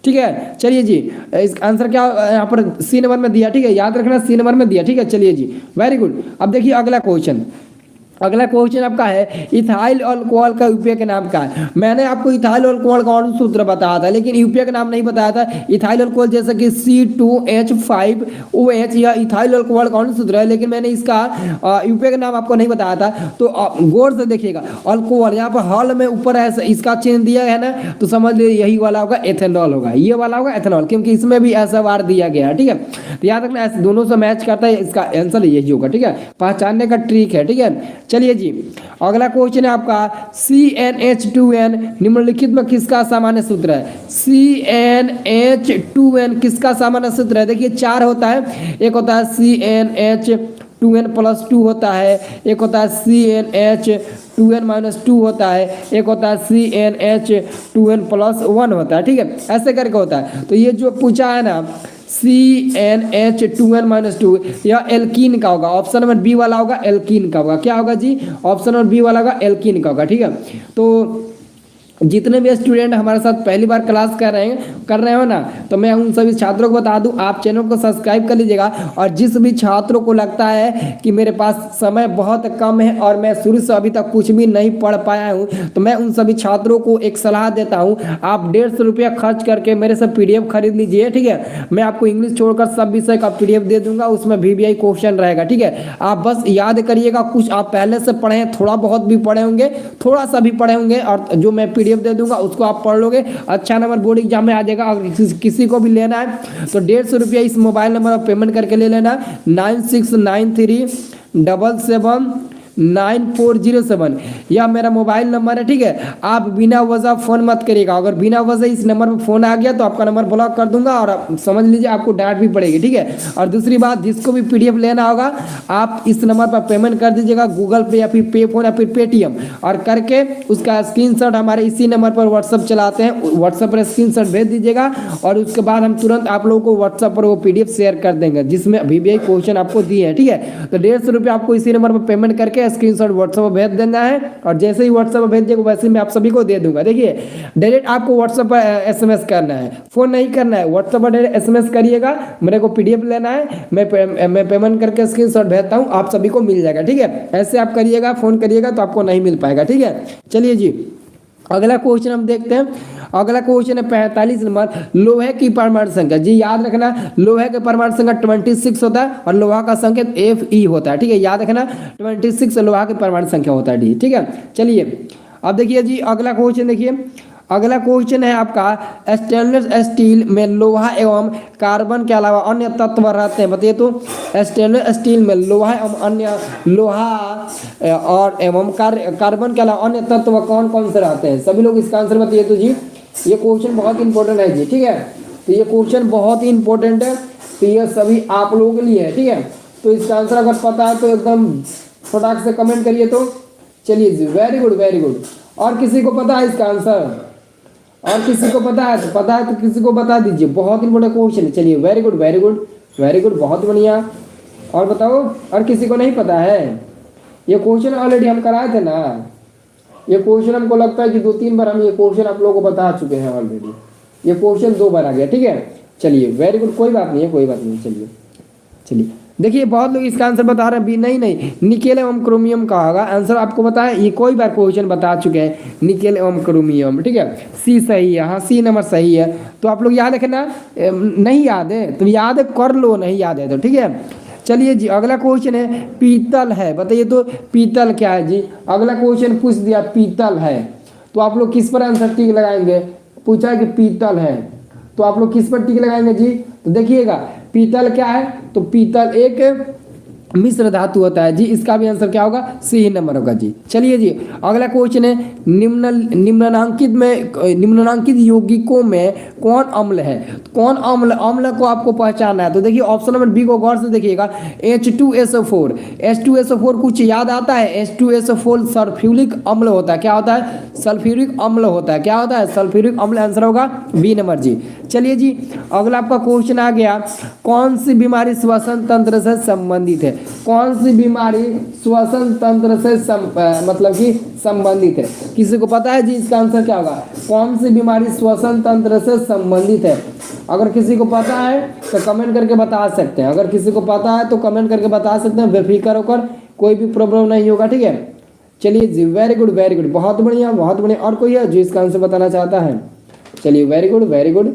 ठीक है। चलिए जी, इस आंसर क्या यहाँ पर सी नंबर में दिया, ठीक है, याद रखना सी नंबर में दिया, ठीक है। चलिए जी, वेरी गुड। अब देखिए अगला क्वेश्चन, अगला क्वेश्चन आपका है इथाइल अल्कोहल का यूपीए के नाम क्या है। मैंने आपको इथाइल अल्कोहल का और सूत्र बताया था, लेकिन यूपीए का नाम नहीं बताया था। इथाइल अल्कोहल जैसे कि C2H5OH या इथाइल अल्कोहल का सूत्र है, लेकिन मैंने इसका यूपीए का नाम आपको नहीं बताया था। तो गौर से देखिएगा, अल्कोहल यहाँ पर हॉल में ऊपर है इसका चिन्ह दिया है ना, तो समझ लीजिए यही वाला होगा एथेनॉल होगा, ये वाला होगा एथेनॉल, क्योंकि इसमें भी ऐसा वार दिया गया है, ठीक है। तो याद रखना ऐसे दोनों से मैच करता है, इसका आंसर यही होगा, ठीक है। पहचानने का ट्रिक है, ठीक है। चलिए जी, अगला क्वेश्चन है आपका CnH2n निम्नलिखित में किसका सामान्य सूत्र है। CnH2n किसका सामान्य सूत्र है। देखिए 4 होता है, एक होता है CnH2n+2 होता है, एक होता है CnH2n-2 होता है, एक होता है CnH2n+1 होता है, ठीक है, ऐसे करके होता है। तो ये जो पूछा है ना CnH2n-2 यह एल्कीन का होगा, ऑप्शन नंबर बी वाला होगा, एल्कीन का होगा। क्या होगा जी, ऑप्शन नंबर बी वाला होगा, एल्कीन का होगा, ठीक है। तो जितने भी स्टूडेंट हमारे साथ पहली बार क्लास कर रहे हो ना, तो मैं उन सभी छात्रों को बता दूं, आप चैनल को सब्सक्राइब कर लीजिएगा। और जिस भी छात्रों को लगता है कि मेरे पास समय बहुत कम है और मैं शुरू से अभी तक कुछ भी नहीं पढ़ पाया हूं, तो मैं उन सभी छात्रों को एक सलाह देता हूं, आप 150 रुपया खर्च करके मेरे से PDF खरीद लीजिए, ठीक है। मैं आपको इंग्लिश छोड़कर सब विषय का PDF दे दूंगा, उसमें VBI क्वेश्चन रहेगा, ठीक है। आप बस याद करिएगा, कुछ आप पहले से पढ़े हैं, थोड़ा बहुत भी पढ़े होंगे, थोड़ा सा भी पढ़े होंगे, और जो मैं PDF दे दूंगा उसको आप पढ़ लोगे, अच्छा नंबर बोर्ड एग्जाम में आ जाएगा। अगर किसी को भी लेना है तो 150 रुपया इस मोबाइल नंबर पर पेमेंट करके ले लेना, 9693779407 यह मेरा मोबाइल नंबर है, ठीक है। आप बिना वजह फ़ोन मत करिएगा, अगर बिना वजह इस नंबर पर फ़ोन आ गया तो आपका नंबर ब्लॉक कर दूंगा, और आप समझ लीजिए आपको डांट भी पड़ेगी, ठीक है। और दूसरी बात, जिसको भी PDF लेना होगा आप इस नंबर पर पेमेंट कर दीजिएगा, गूगल पे या फिर पे फोन या फिर पेटीएम, और करके उसका स्क्रीनशॉट हमारे इसी नंबर पर व्हाट्सअप चलाते हैं, व्हाट्सअप पर स्क्रीनशॉट भेज दीजिएगा, और उसके बाद हम तुरंत आप लोगों को व्हाट्सअप पर वो PDF शेयर कर देंगे जिसमें VBI क्वेश्चन आपको दिए हैं, ठीक है। तो 150 रुपये आपको इसी नंबर पर पेमेंट करके स्क्रीनशॉट व्हाट्सएप पर भेज देना है, और जैसे ही व्हाट्सएप पर भेज देगा वैसे ही मैं आप सभी को दे दूंगा। देखिए डायरेक्ट आपको व्हाट्सएप पर SMS करना है, फोन नहीं करना है, व्हाट्सएप पर डायरेक्ट SMS करिएगा, मेरे को PDF लेना है, मैं पेमेंट करके स्क्रीनशॉट भेजता हूँ, आप सभी को मिल जाएगा, ठीक है। ऐसे आप करिएगा, फोन करिएगा तो आपको नहीं मिल पाएगा, ठीक है। चलिए जी, अगला क्वेश्चन हम देखते हैं। अगला क्वेश्चन है 45 नंबर, लोहे की परमाणु संख्या। जी याद रखना, लोहे के परमाणु संख्या 26 होता है और लोहा का संकेत Fe होता है, ठीक है। याद रखना 26 लोहा की परमाणु संख्या होता है, ठीक है। चलिए अब देखिए जी, अगला क्वेश्चन देखिए, अगला क्वेश्चन है आपका स्टेनलेस स्टील में लोहा एवं कार्बन के अलावा अन्य तत्व रहते हैं, बताइए तो। स्टेनलेस स्टील में लोहा एवं अन्य लोहा और एवं कार्बन के अलावा अन्य तत्व कौन कौन से रहते हैं, सभी लोग इसका आंसर बताइए तो जी। ये क्वेश्चन बहुत इंपॉर्टेंट है जी, ठीक है। तो ये क्वेश्चन बहुत ही इंपॉर्टेंट है, तो ये सभी आप लोगों के लिए है, ठीक है। तो इसका आंसर अगर पता है तो एकदम फटाक से कमेंट करिए तो। चलिए जी, वेरी गुड वेरी गुड। और किसी को पता है इसका आंसर, और किसी को पता है तो किसी को बता दीजिए, बहुत इंपॉर्टेंट क्वेश्चन है। चलिए very good very good very good, बहुत बढ़िया। और बताओ, और किसी को नहीं पता है। ये क्वेश्चन ऑलरेडी हम कराए थे ना, ये क्वेश्चन हमको लगता है कि 2-3 बार हम ये क्वेश्चन आप लोगों को बता चुके हैं ऑलरेडी। ये क्वेश्चन 2 बार आ गया, ठीक है। चलिए वेरी गुड, कोई बात नहीं है, कोई बात नहीं। चलिए चलिए देखिए, बहुत लोग इसका आंसर बता रहे हैं, बी नहीं, निकेल एवं क्रोमियम का होगा आंसर। आपको बताया, ये कोई बार क्वेश्चन बता चुके हैं, निकेल एवं क्रोमियम, ठीक है। सी सही है, हाँ सी नंबर सही है। तो आप लोग याद रखना, नहीं याद है तो याद कर लो, नहीं याद है तो, ठीक है। चलिए जी, अगला क्वेश्चन है पीतल है, बताइए तो पीतल क्या है जी। अगला क्वेश्चन पूछ दिया पीतल है, तो आप लोग किस पर आंसर टिक लगाएंगे। पूछा है कि पीतल है, तो आप लोग किस पर टिक लगाएंगे जी। तो देखिएगा पीतल क्या है, तो पीतल एक मिश्र धातु होता है जी। इसका भी आंसर क्या होगा, सी नंबर होगा जी। चलिए जी, अगला क्वेश्चन है निम्नलिखित यौगिकों में कौन अम्ल है। कौन अम्ल को आपको पहचानना है। तो देखिए ऑप्शन नंबर बी को गौर से देखिएगा, H2SO4। H2SO4 कुछ याद आता है, H2SO4 सल्फ्यूरिक अम्ल होता है। क्या होता है, सल्फ्यूरिक अम्ल होता है। क्या होता है, सल्फ्यूरिक अम्ल। आंसर होगा बी नंबर जी। चलिए जी, अगला आपका क्वेश्चन आ गया, कौन सी बीमारी श्वसन तंत्र से संबंधित है। कौन सी बीमारी श्वसन तंत्र से मतलब कि संबंधित है? किसी को पता है जी इसका आंसर क्या होगा? कौन सी बीमारी श्वसन तंत्र से संबंधित है? अगर किसी को पता है तो कमेंट करके बता सकते हैं। अगर किसी को पता है तो कमेंट करके बता सकते हैं, बेफिक्र होकर, कोई भी प्रॉब्लम नहीं होगा, ठीक है। चलिए जी, वेरी गुड वेरी गुड, बहुत बढ़िया बहुत बढ़िया। और कोई है जो इसका आंसर बताना चाहता है? चलिए वेरी गुड वेरी गुड,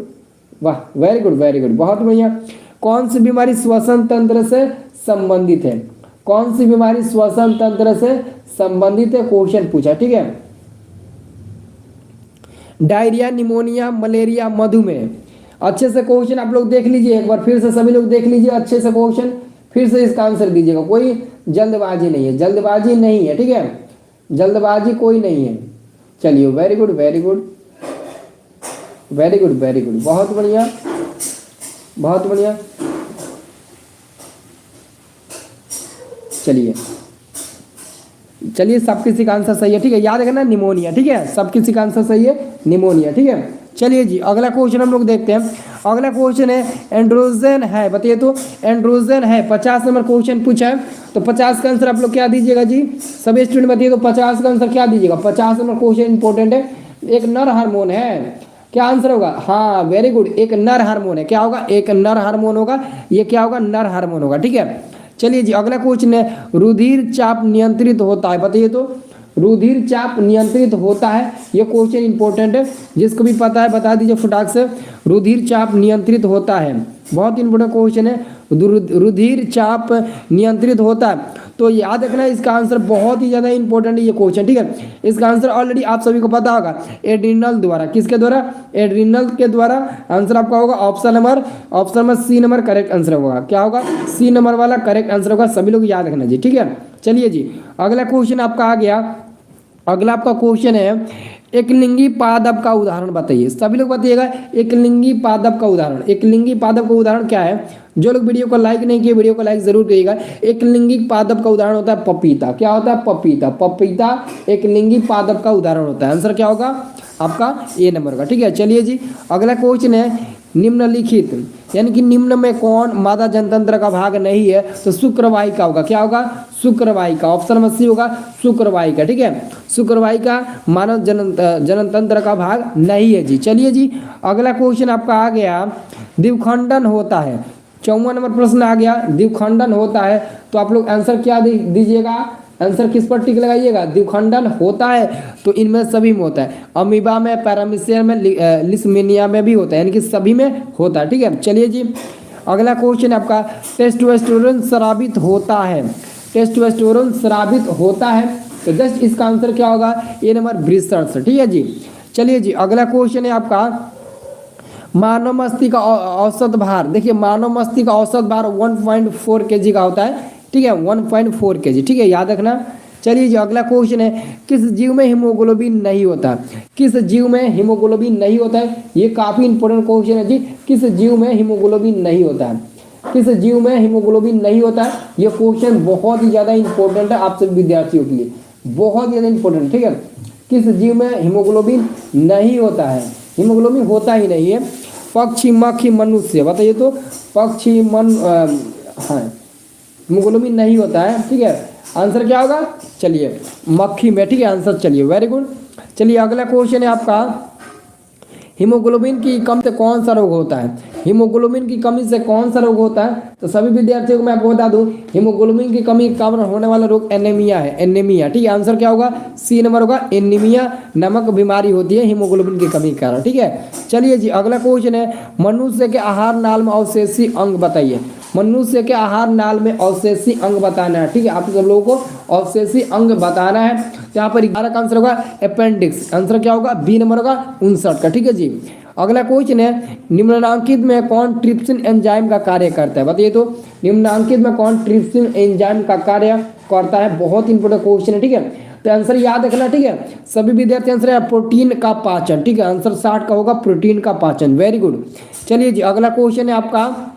वाह वेरी गुड वेरी गुड, बहुत बढ़िया। कौन सी बीमारी श्वसन तंत्र से संबंधित है? कौन सी बीमारी श्वसन तंत्र से संबंधित है? क्वेश्चन पूछा, ठीक है। डायरिया, निमोनिया, मलेरिया, मधुमेह। अच्छे से क्वेश्चन आप लोग देख लीजिए, एक बार फिर से सभी लोग देख लीजिए अच्छे से क्वेश्चन, फिर से इसका आंसर दीजिएगा। कोई जल्दबाजी नहीं है, जल्दबाजी नहीं है, ठीक है, जल्दबाजी कोई नहीं है। चलिए very good very good very good very good, बहुत बढ़िया बहुत बढ़िया। चलिए चलिए, सब किसी का आंसर सही है, ठीक है, याद रखना निमोनिया, ठीक है, सब किसी का आंसर सही है निमोनिया, ठीक है। चलिए जी, अगला क्वेश्चन हम लोग देखते हैं। अगला क्वेश्चन है एंड्रोजन है, बताइए तो एंड्रोजन है। 50 नंबर क्वेश्चन पूछा है, तो 50 का आंसर आप लोग क्या दीजिएगा जी? सभी स्टूडेंट बताइए तो 50 का आंसर क्या दीजिएगा? 50 नंबर क्वेश्चन इंपॉर्टेंट है। एक नर हार्मोन है, क्या आंसर होगा? हाँ वेरी गुड, एक नर हार्मोन है। क्या होगा? एक नर हार्मोन होगा, ये क्या होगा? नर हार्मोन होगा, ठीक है। चलिए जी, अगला क्वेश्चन है रुधिर चाप नियंत्रित होता है, बताइए तो रुधिर चाप नियंत्रित होता है। ये क्वेश्चन इंपॉर्टेंट है, जिसको भी पता है बता दीजिए फटाक से। रुधिर चाप नियंत्रित होता है, बहुत इंपॉर्टेंट क्वेश्चन है, रुधिर चाप नियंत्रित होता है। तो याद रखना इसका आंसर बहुत ही ज्यादा इंपॉर्टेंट है ये क्वेश्चन, ठीक है। इसका आंसर ऑलरेडी आप सभी को पता होगा, एड्रिनल द्वारा। किसके द्वारा? एड्रिनल के द्वारा। आंसर आपका होगा option number C number correct answer होगा। क्या होगा? सी नंबर वाला करेक्ट आंसर होगा, सभी लोग याद रखना जी, ठीक है। चलिए जी, अगला क्वेश्चन आपका आ गया। अगला आपका क्वेश्चन है एकलिंगी पादप का उदाहरण बताइए। सभी लोग बताइएगा एकलिंगी पादप का उदाहरण। एकलिंगी पादप का उदाहरण क्या है? जो लोग वीडियो को लाइक नहीं किए वीडियो को लाइक जरूर करिएगा। एकलिंगी पादप का उदाहरण होता है पपीता। क्या होता है? पपीता। पपीता एकलिंगी पादप का उदाहरण होता है। आंसर क्या होगा आपका? ए नंबर का, ठीक है। चलिए जी, अगला क्वेश्चन है निम्नलिखित, यानी कि निम्न में कौन मादा जनतंत्र का भाग नहीं है? तो शुक्रवाहिका होगा। क्या होगा? शुक्रवाहिका। ऑप्शन नंबर सी होगा शुक्रवाहिका, ठीक है। शुक्रवाहिका मानव जननतंत्र का भाग नहीं है जी। चलिए जी, अगला क्वेश्चन आपका आ गया द्विखंडन होता है। 54 नंबर प्रश्न आ गया, द्विखंडन होता है। तो आप लोग आंसर क्या दीजिएगा? आंसर किस पर टिक लगाइएगा? द्विखंडन होता है तो इनमें सभी में होता है, अमीबा में, पैरामीशियम में, लिस्मीनिया में भी होता है, यानी कि सभी में होता है, ठीक है। चलिए जी, अगला क्वेश्चन आपका टेस्टोस्टेरोन स्रावित होता है। टेस्टोस्टेरोन स्रावित होता है, तो जस्ट इसका आंसर क्या होगा? ए नंबर वृषण, ठीक है जी। चलिए जी, अगला क्वेश्चन है आपका मानव मस्तिष्क का औसत भार। देखिए मानव मस्तिष्क का औसत भार 1.4 kg का होता है, ठीक है, 1.4 kg, ठीक है, याद रखना। चलिए जी, अगला क्वेश्चन है किस जीव में हीमोग्लोबिन नहीं होता? किस जीव में हीमोग्लोबिन नहीं होता है? ये काफी इंपॉर्टेंट क्वेश्चन है जी। किस जीव में हीमोग्लोबिन नहीं होता है? किस जीव में हीमोग्लोबिन नहीं होता है? ये क्वेश्चन बहुत ही ज्यादा इंपॉर्टेंट है आप सभी विद्यार्थियों के लिए, बहुत ज्यादा इंपॉर्टेंट, ठीक है। किस जीव में हीमोग्लोबिन नहीं होता है? हीमोग्लोबिन होता ही नहीं है। पक्षी, मक्खी, मनुष्य, बताइए तो पक्षी, हाँ, हीमोग्लोबिन नहीं होता है, ठीक है। आंसर क्या होगा? चलिए मक्खी में, ठीक है आंसर। चलिए वेरी गुड। चलिए अगला क्वेश्चन है आपका हीमोग्लोबिन की कमी से कौन सा रोग होता है? हीमोग्लोबिन की कमी से कौन सा रोग होता है? तो सभी विद्यार्थियों को मैं आपको बता दूं, हीमोग्लोबिन की कमी के कारण होने वाला रोग एनीमिया है। एनीमिया, ठीक है, आंसर क्या होगा? सी नंबर होगा। एनीमिया नामक बीमारी होती है हीमोग्लोबिन की कमी के कारण, ठीक है। चलिए जी, अगला क्वेश्चन है मनुष्य के आहार नाल में अवशेषी अंग बताइए। मनुष्य के आहार नाल में अवशेषी अंग बताना है, ठीक है, आप सब लोगों को अवशेषी अंग बताना है। यहाँ पर 11 का आंसर होगा अपेंडिक्स। आंसर क्या होगा? बी नंबर होगा 59 का, ठीक है जी। अगला क्वेश्चन है निम्नलिखित में कौन ट्रिप्सिन एंजाइम का कार्य करता है? बताइए तो निम्नलिखित में कौन ट्रिप्सिन एंजाइम का कार्य करता है? बहुत इंपॉर्टेंट क्वेश्चन है, ठीक है। तो आंसर याद रखना, ठीक है, सभी विद्यार्थी। आंसर है प्रोटीन का पाचन, ठीक है, आंसर 60 का होगा प्रोटीन का पाचन। Very good. चलिए जी, अगला क्वेश्चन है आपका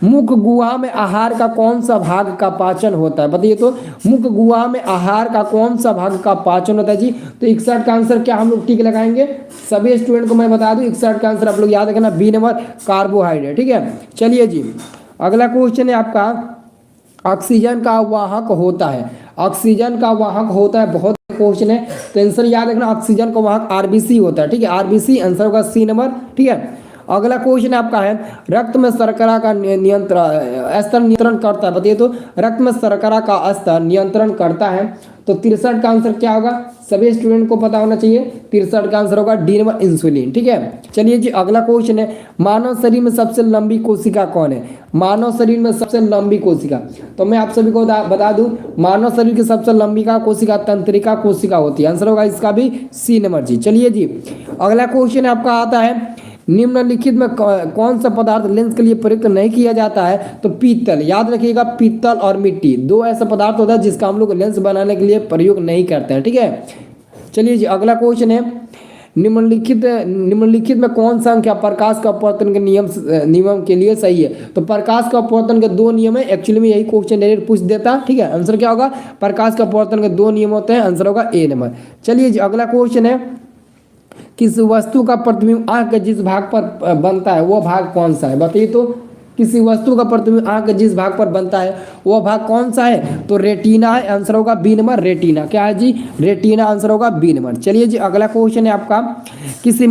मुख गुहा में आहार का कौन सा भाग का पाचन होता है? बताइए तो मुख गुहा में आहार का कौन सा भाग का पाचन होता है जी? तो 61 का आंसर क्या हम लोग टिक लगाएंगे? सभी स्टूडेंट को मैं बता दूं 61 का आंसर आप लोग याद रखना, बी नंबर कार्बोहाइड्रेट, ठीक है। चलिए जी, अगला क्वेश्चन है आपका ऑक्सीजन का वाहक होता है? ऑक्सीजन का वाहक होता है, बहुत क्वेश्चन है तो आंसर याद रखना, ऑक्सीजन का वाहक आरबीसी होता है, ठीक है, आरबीसी आंसर होगा सी नंबर, ठीक है। अगला क्वेश्चन आपका है, रक्त में शर्करा का नियंत्रण स्तर नियंत्रण करता है, बताइए तो रक्त में शर्करा का स्तर नियंत्रण करता है, तो 63 का आंसर क्या होगा? सभी स्टूडेंट को पता होना चाहिए, 63 का आंसर होगा डी नंबर इंसुलिन, ठीक है। चलिए जी अगला क्वेश्चन है, मानव शरीर में सबसे लंबी कोशिका कौन है? मानव शरीर में सबसे लंबी कोशिका, तो मैं आप सभी को बता दूं, मानव शरीर की सबसे लंबी का कोशिका तंत्रिका कोशिका होती है, आंसर होगा इसका भी सी नंबर जी। चलिए जी अगला क्वेश्चन आपका आता है, निम्नलिखित में कौन सा पदार्थ लेंस के लिए प्रयुक्त नहीं किया जाता है? तो पीतल, याद रखिएगा, पीतल और मिट्टी दो ऐसा पदार्थ होता है जिसका हम लोग लेंस बनाने के लिए प्रयोग नहीं करते हैं, ठीक है। चलिए जी अगला क्वेश्चन है, निम्नलिखित में कौन सा अंक प्रकाश का अपवर्तन के नियम के लिए सही है? तो प्रकाश का अपवर्तन के दो नियम है, एक्चुअली में यही क्वेश्चन डायरेक्ट पूछ देता, ठीक है। आंसर क्या होगा? प्रकाश का अपवर्तन के दो नियम होते हैं, आंसर होगा ए नंबर। चलिए जी अगला क्वेश्चन है, किस वस्तु का प्रतिबिंब आंख के जिस भाग पर बनता है वो भाग कौन सा है? बताइए तो किसी वस्तु का प्रतिबिंब आंख के जिस भाग पर बनता है वो भाग कौन सा है? तो रेटिना है, आंसर होगा बी नंबर, रेटिना। क्या है जी? रेटिना, आंसर होगा बी नंबर। चलिए जी अगला क्वेश्चन है आपका, किसी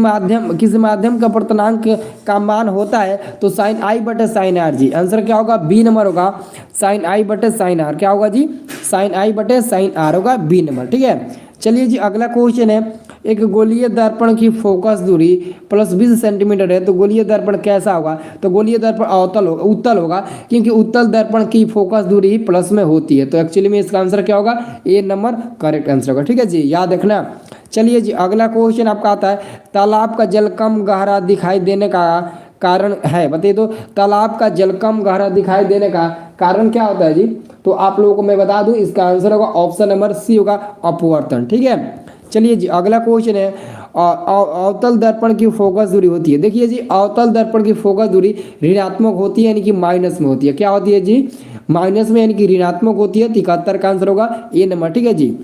माध्यम का पूर्णांक का मान होता है तो साइन आई बटे साइन आर जी, आंसर क्या होगा? बी नंबर होगा साइन आई बटे साइन आर। क्या होगा जी? साइन आई बटे साइन आर होगा बी नंबर, ठीक है। चलिए जी अगला क्वेश्चन है, एक गोलीय दर्पण की फोकस दूरी प्लस 20 सेंटीमीटर है तो गोलीय दर्पण कैसा होगा? तो गोलीय दर्पण उत्तल होगा क्योंकि उत्तल दर्पण की फोकस दूरी प्लस में होती है, तो एक्चुअली में इसका आंसर क्या होगा? ए नंबर करेक्ट आंसर होगा, ठीक है जी, याद रखना। चलिए जी अगला क्वेश्चन आपका आता है, तालाब का जल कम गहरा दिखाई देने का कारण है, बताइए तो तालाब का जल कम गहरा दिखाई देने का कारण क्या होता है जी? तो आप लोगों को मैं बता दूं, इसका आंसर होगा ऑप्शन नंबर सी होगा अपवर्तन, ठीक है। चलिए जी अगला क्वेश्चन है, अवतल दर्पण की फोकस दूरी होती है, देखिए जी अवतल दर्पण की फोकस दूरी ऋणात्मक होती है यानी कि माइनस में होती है। क्या होती है जी? माइनस में यानी कि ऋणात्मक होती है, 73 का आंसर होगा ए नंबर, ठीक है जी।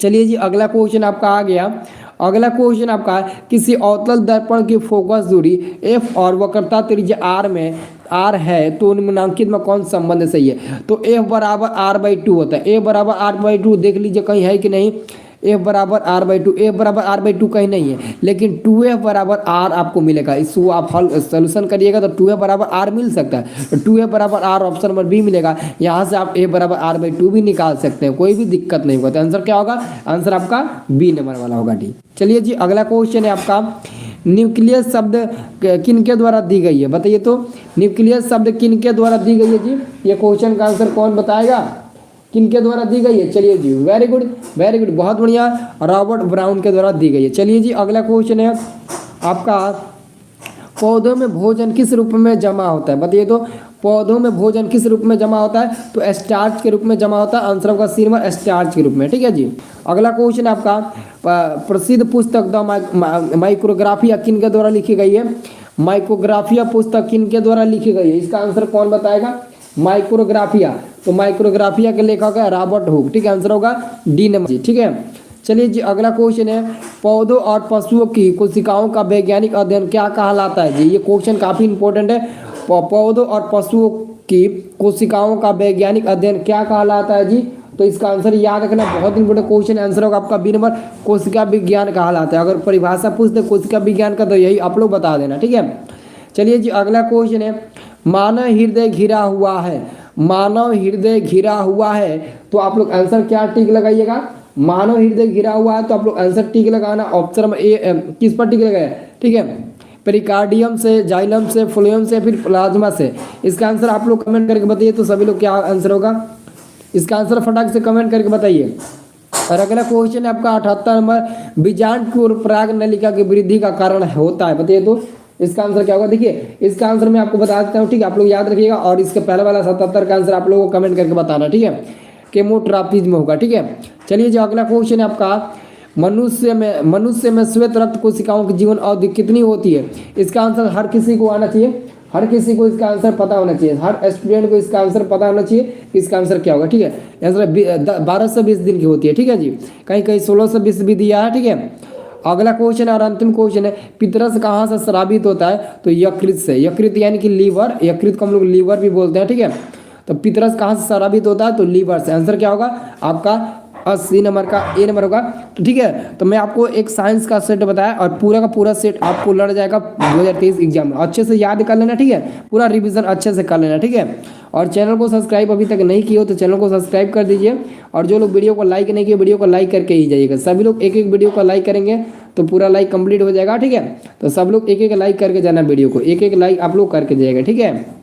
चलिए जी अगला क्वेश्चन आपका आ गया, अगला क्वेश्चन आपका किसी अवतल दर्पण की फोकस दूरी एफ और वक्रता त्रिज्या आर में आर है तो निम्नलिखित में कौन संबंध सही है? तो एफ बराबर आर बाई टू होता है, एफ बराबर आर बाई टू देख लीजिए कहीं है कि नहीं, एफ बराबर आर बाई टू, एफ बराबर आर बाई टू कहीं नहीं है, लेकिन 2f बराबर आर आपको मिलेगा, इसको आप हल सोल्यूशन करिएगा तो 2f बराबर आर मिल सकता है, तो 2f बराबर आर ऑप्शन नंबर बी मिलेगा, यहाँ से आप a बराबर आर बाई टू भी निकाल सकते हैं, कोई भी दिक्कत नहीं होगा। तो आंसर क्या होगा? आंसर आपका बी नंबर वाला होगा डी। चलिए जी अगला क्वेश्चन है आपका, न्यूक्लियस शब्द किनके द्वारा दी गई है? बताइए तो न्यूक्लियस शब्द किनके द्वारा दी गई है जी? ये क्वेश्चन का आंसर कौन बताएगा? किनके द्वारा दी गई है? चलिए जी वेरी गुड, वेरी गुड, बहुत बढ़िया, रॉबर्ट ब्राउन के द्वारा दी गई है। चलिए जी अगला क्वेश्चन है आपका, पौधों में भोजन किस रूप में जमा होता है? बताइए तो पौधों में भोजन किस रूप में जमा होता है? तो स्टार्च के रूप में जमा होता है, आंसर होगा सी नंबर स्टार्च के रूप में, ठीक है जी। अगला क्वेश्चन आपका, प्रसिद्ध पुस्तक द माइक्रोग्राफिया किनके द्वारा लिखी गई है? माइक्रोग्राफिया पुस्तक किनके द्वारा लिखी गई है? इसका आंसर कौन बताएगा? माइक्रोग्राफिया, तो माइक्रोग्राफिया के लेखक है रॉबर्ट हुक, ठीक है, आंसर होगा डी नंबर जी, ठीक है। चलिए जी अगला क्वेश्चन है, पौधों और पशुओं की कोशिकाओं का वैज्ञानिक अध्ययन क्या कहलाता है जी? ये क्वेश्चन काफी इंपॉर्टेंट है, पौधों और पशुओं की कोशिकाओं का वैज्ञानिक अध्ययन क्या कहलाता है जी? तो इसका आंसर याद रखना, बहुत इंपॉर्टेंट क्वेश्चन, आंसर होगा आपका बी नंबर, कोशिका विज्ञान कहलाता है। अगर परिभाषा पूछते कोशिका विज्ञान का तो यही आप लोग बता देना, ठीक है। चलिए जी अगला क्वेश्चन है, मानव हृदय घिरा हुआ है, मानव हृदय घिरा हुआ है तो आप लोग आंसर क्या टिक लगाइएगा? मानव हृदय घिरा हुआ है तो आप लोग आंसर टिक लगाना, ऑप्शन नंबर ए किस पर टिक लगाया? ठीक है, पेरिकार्डियम से, जाइलम से, फ्लोएम से, फिर प्लाज्मा से। इसका आंसर आप लोग कमेंट करके बताइए तो सभी लोग क्या आंसर होगा, इसका आंसर फटाक से कमेंट करके बताइए। और अगला क्वेश्चन है आपका 78 नंबर, बीजांड पराग नलिका की वृद्धि का कारण होता है, बताइए तो इसका आंसर क्या होगा? देखिए इसका आंसर मैं आपको बता देता हूँ, ठीक है, आप लोग याद रखिएगा, और इसके पहले वाला 77 का आंसर आप लोगों को कमेंट करके बताना, ठीक है, केमोट्रापिज्म होगा, ठीक है। चलिए जो अगला क्वेश्चन है आपका, मनुष्य में श्वेत रक्त कोशिकाओं की जीवन अवधि कितनी होती है? इसका आंसर हर किसी को आना चाहिए, हर किसी को इसका आंसर पता होना चाहिए, हर स्टूडेंट को इसका आंसर पता होना चाहिए, इसका आंसर क्या होगा, ठीक है। आंसर 12 से 20 दिन की होती है, ठीक है जी, कहीं कहीं 16 से 20 भी दिया है, ठीक है। अगला क्वेश्चन और अंतिम क्वेश्चन है, पितरस कहाँ से स्रावित होता है? तो यकृत से, यकृत यानी कि लीवर, यकृत को हम लोग लीवर भी बोलते हैं, ठीक है। तो पितरस कहाँ से स्रावित होता है? तो लीवर से। आंसर क्या होगा आपका? 80 नंबर का ए नंबर होगा। तो ठीक है, तो मैं आपको एक साइंस का सेट बताया और पूरा का पूरा सेट आपको लड़ जाएगा 2023 एग्जाम में। अच्छे से याद कर लेना, ठीक है, पूरा रिवीजन अच्छे से कर लेना, ठीक है। और चैनल को सब्सक्राइब अभी तक नहीं किए हो तो चैनल को सब्सक्राइब कर दीजिए। और जो लोग वीडियो को लाइक नहीं किए, वीडियो को लाइक करके ही जाइएगा। सभी लोग एक एक वीडियो को लाइक करेंगे तो पूरा लाइक कंप्लीट हो जाएगा, ठीक है। तो सब लोग एक एक लाइक करके जाना, वीडियो को एक एक लाइक आप लोग करके जाइएगा, ठीक है।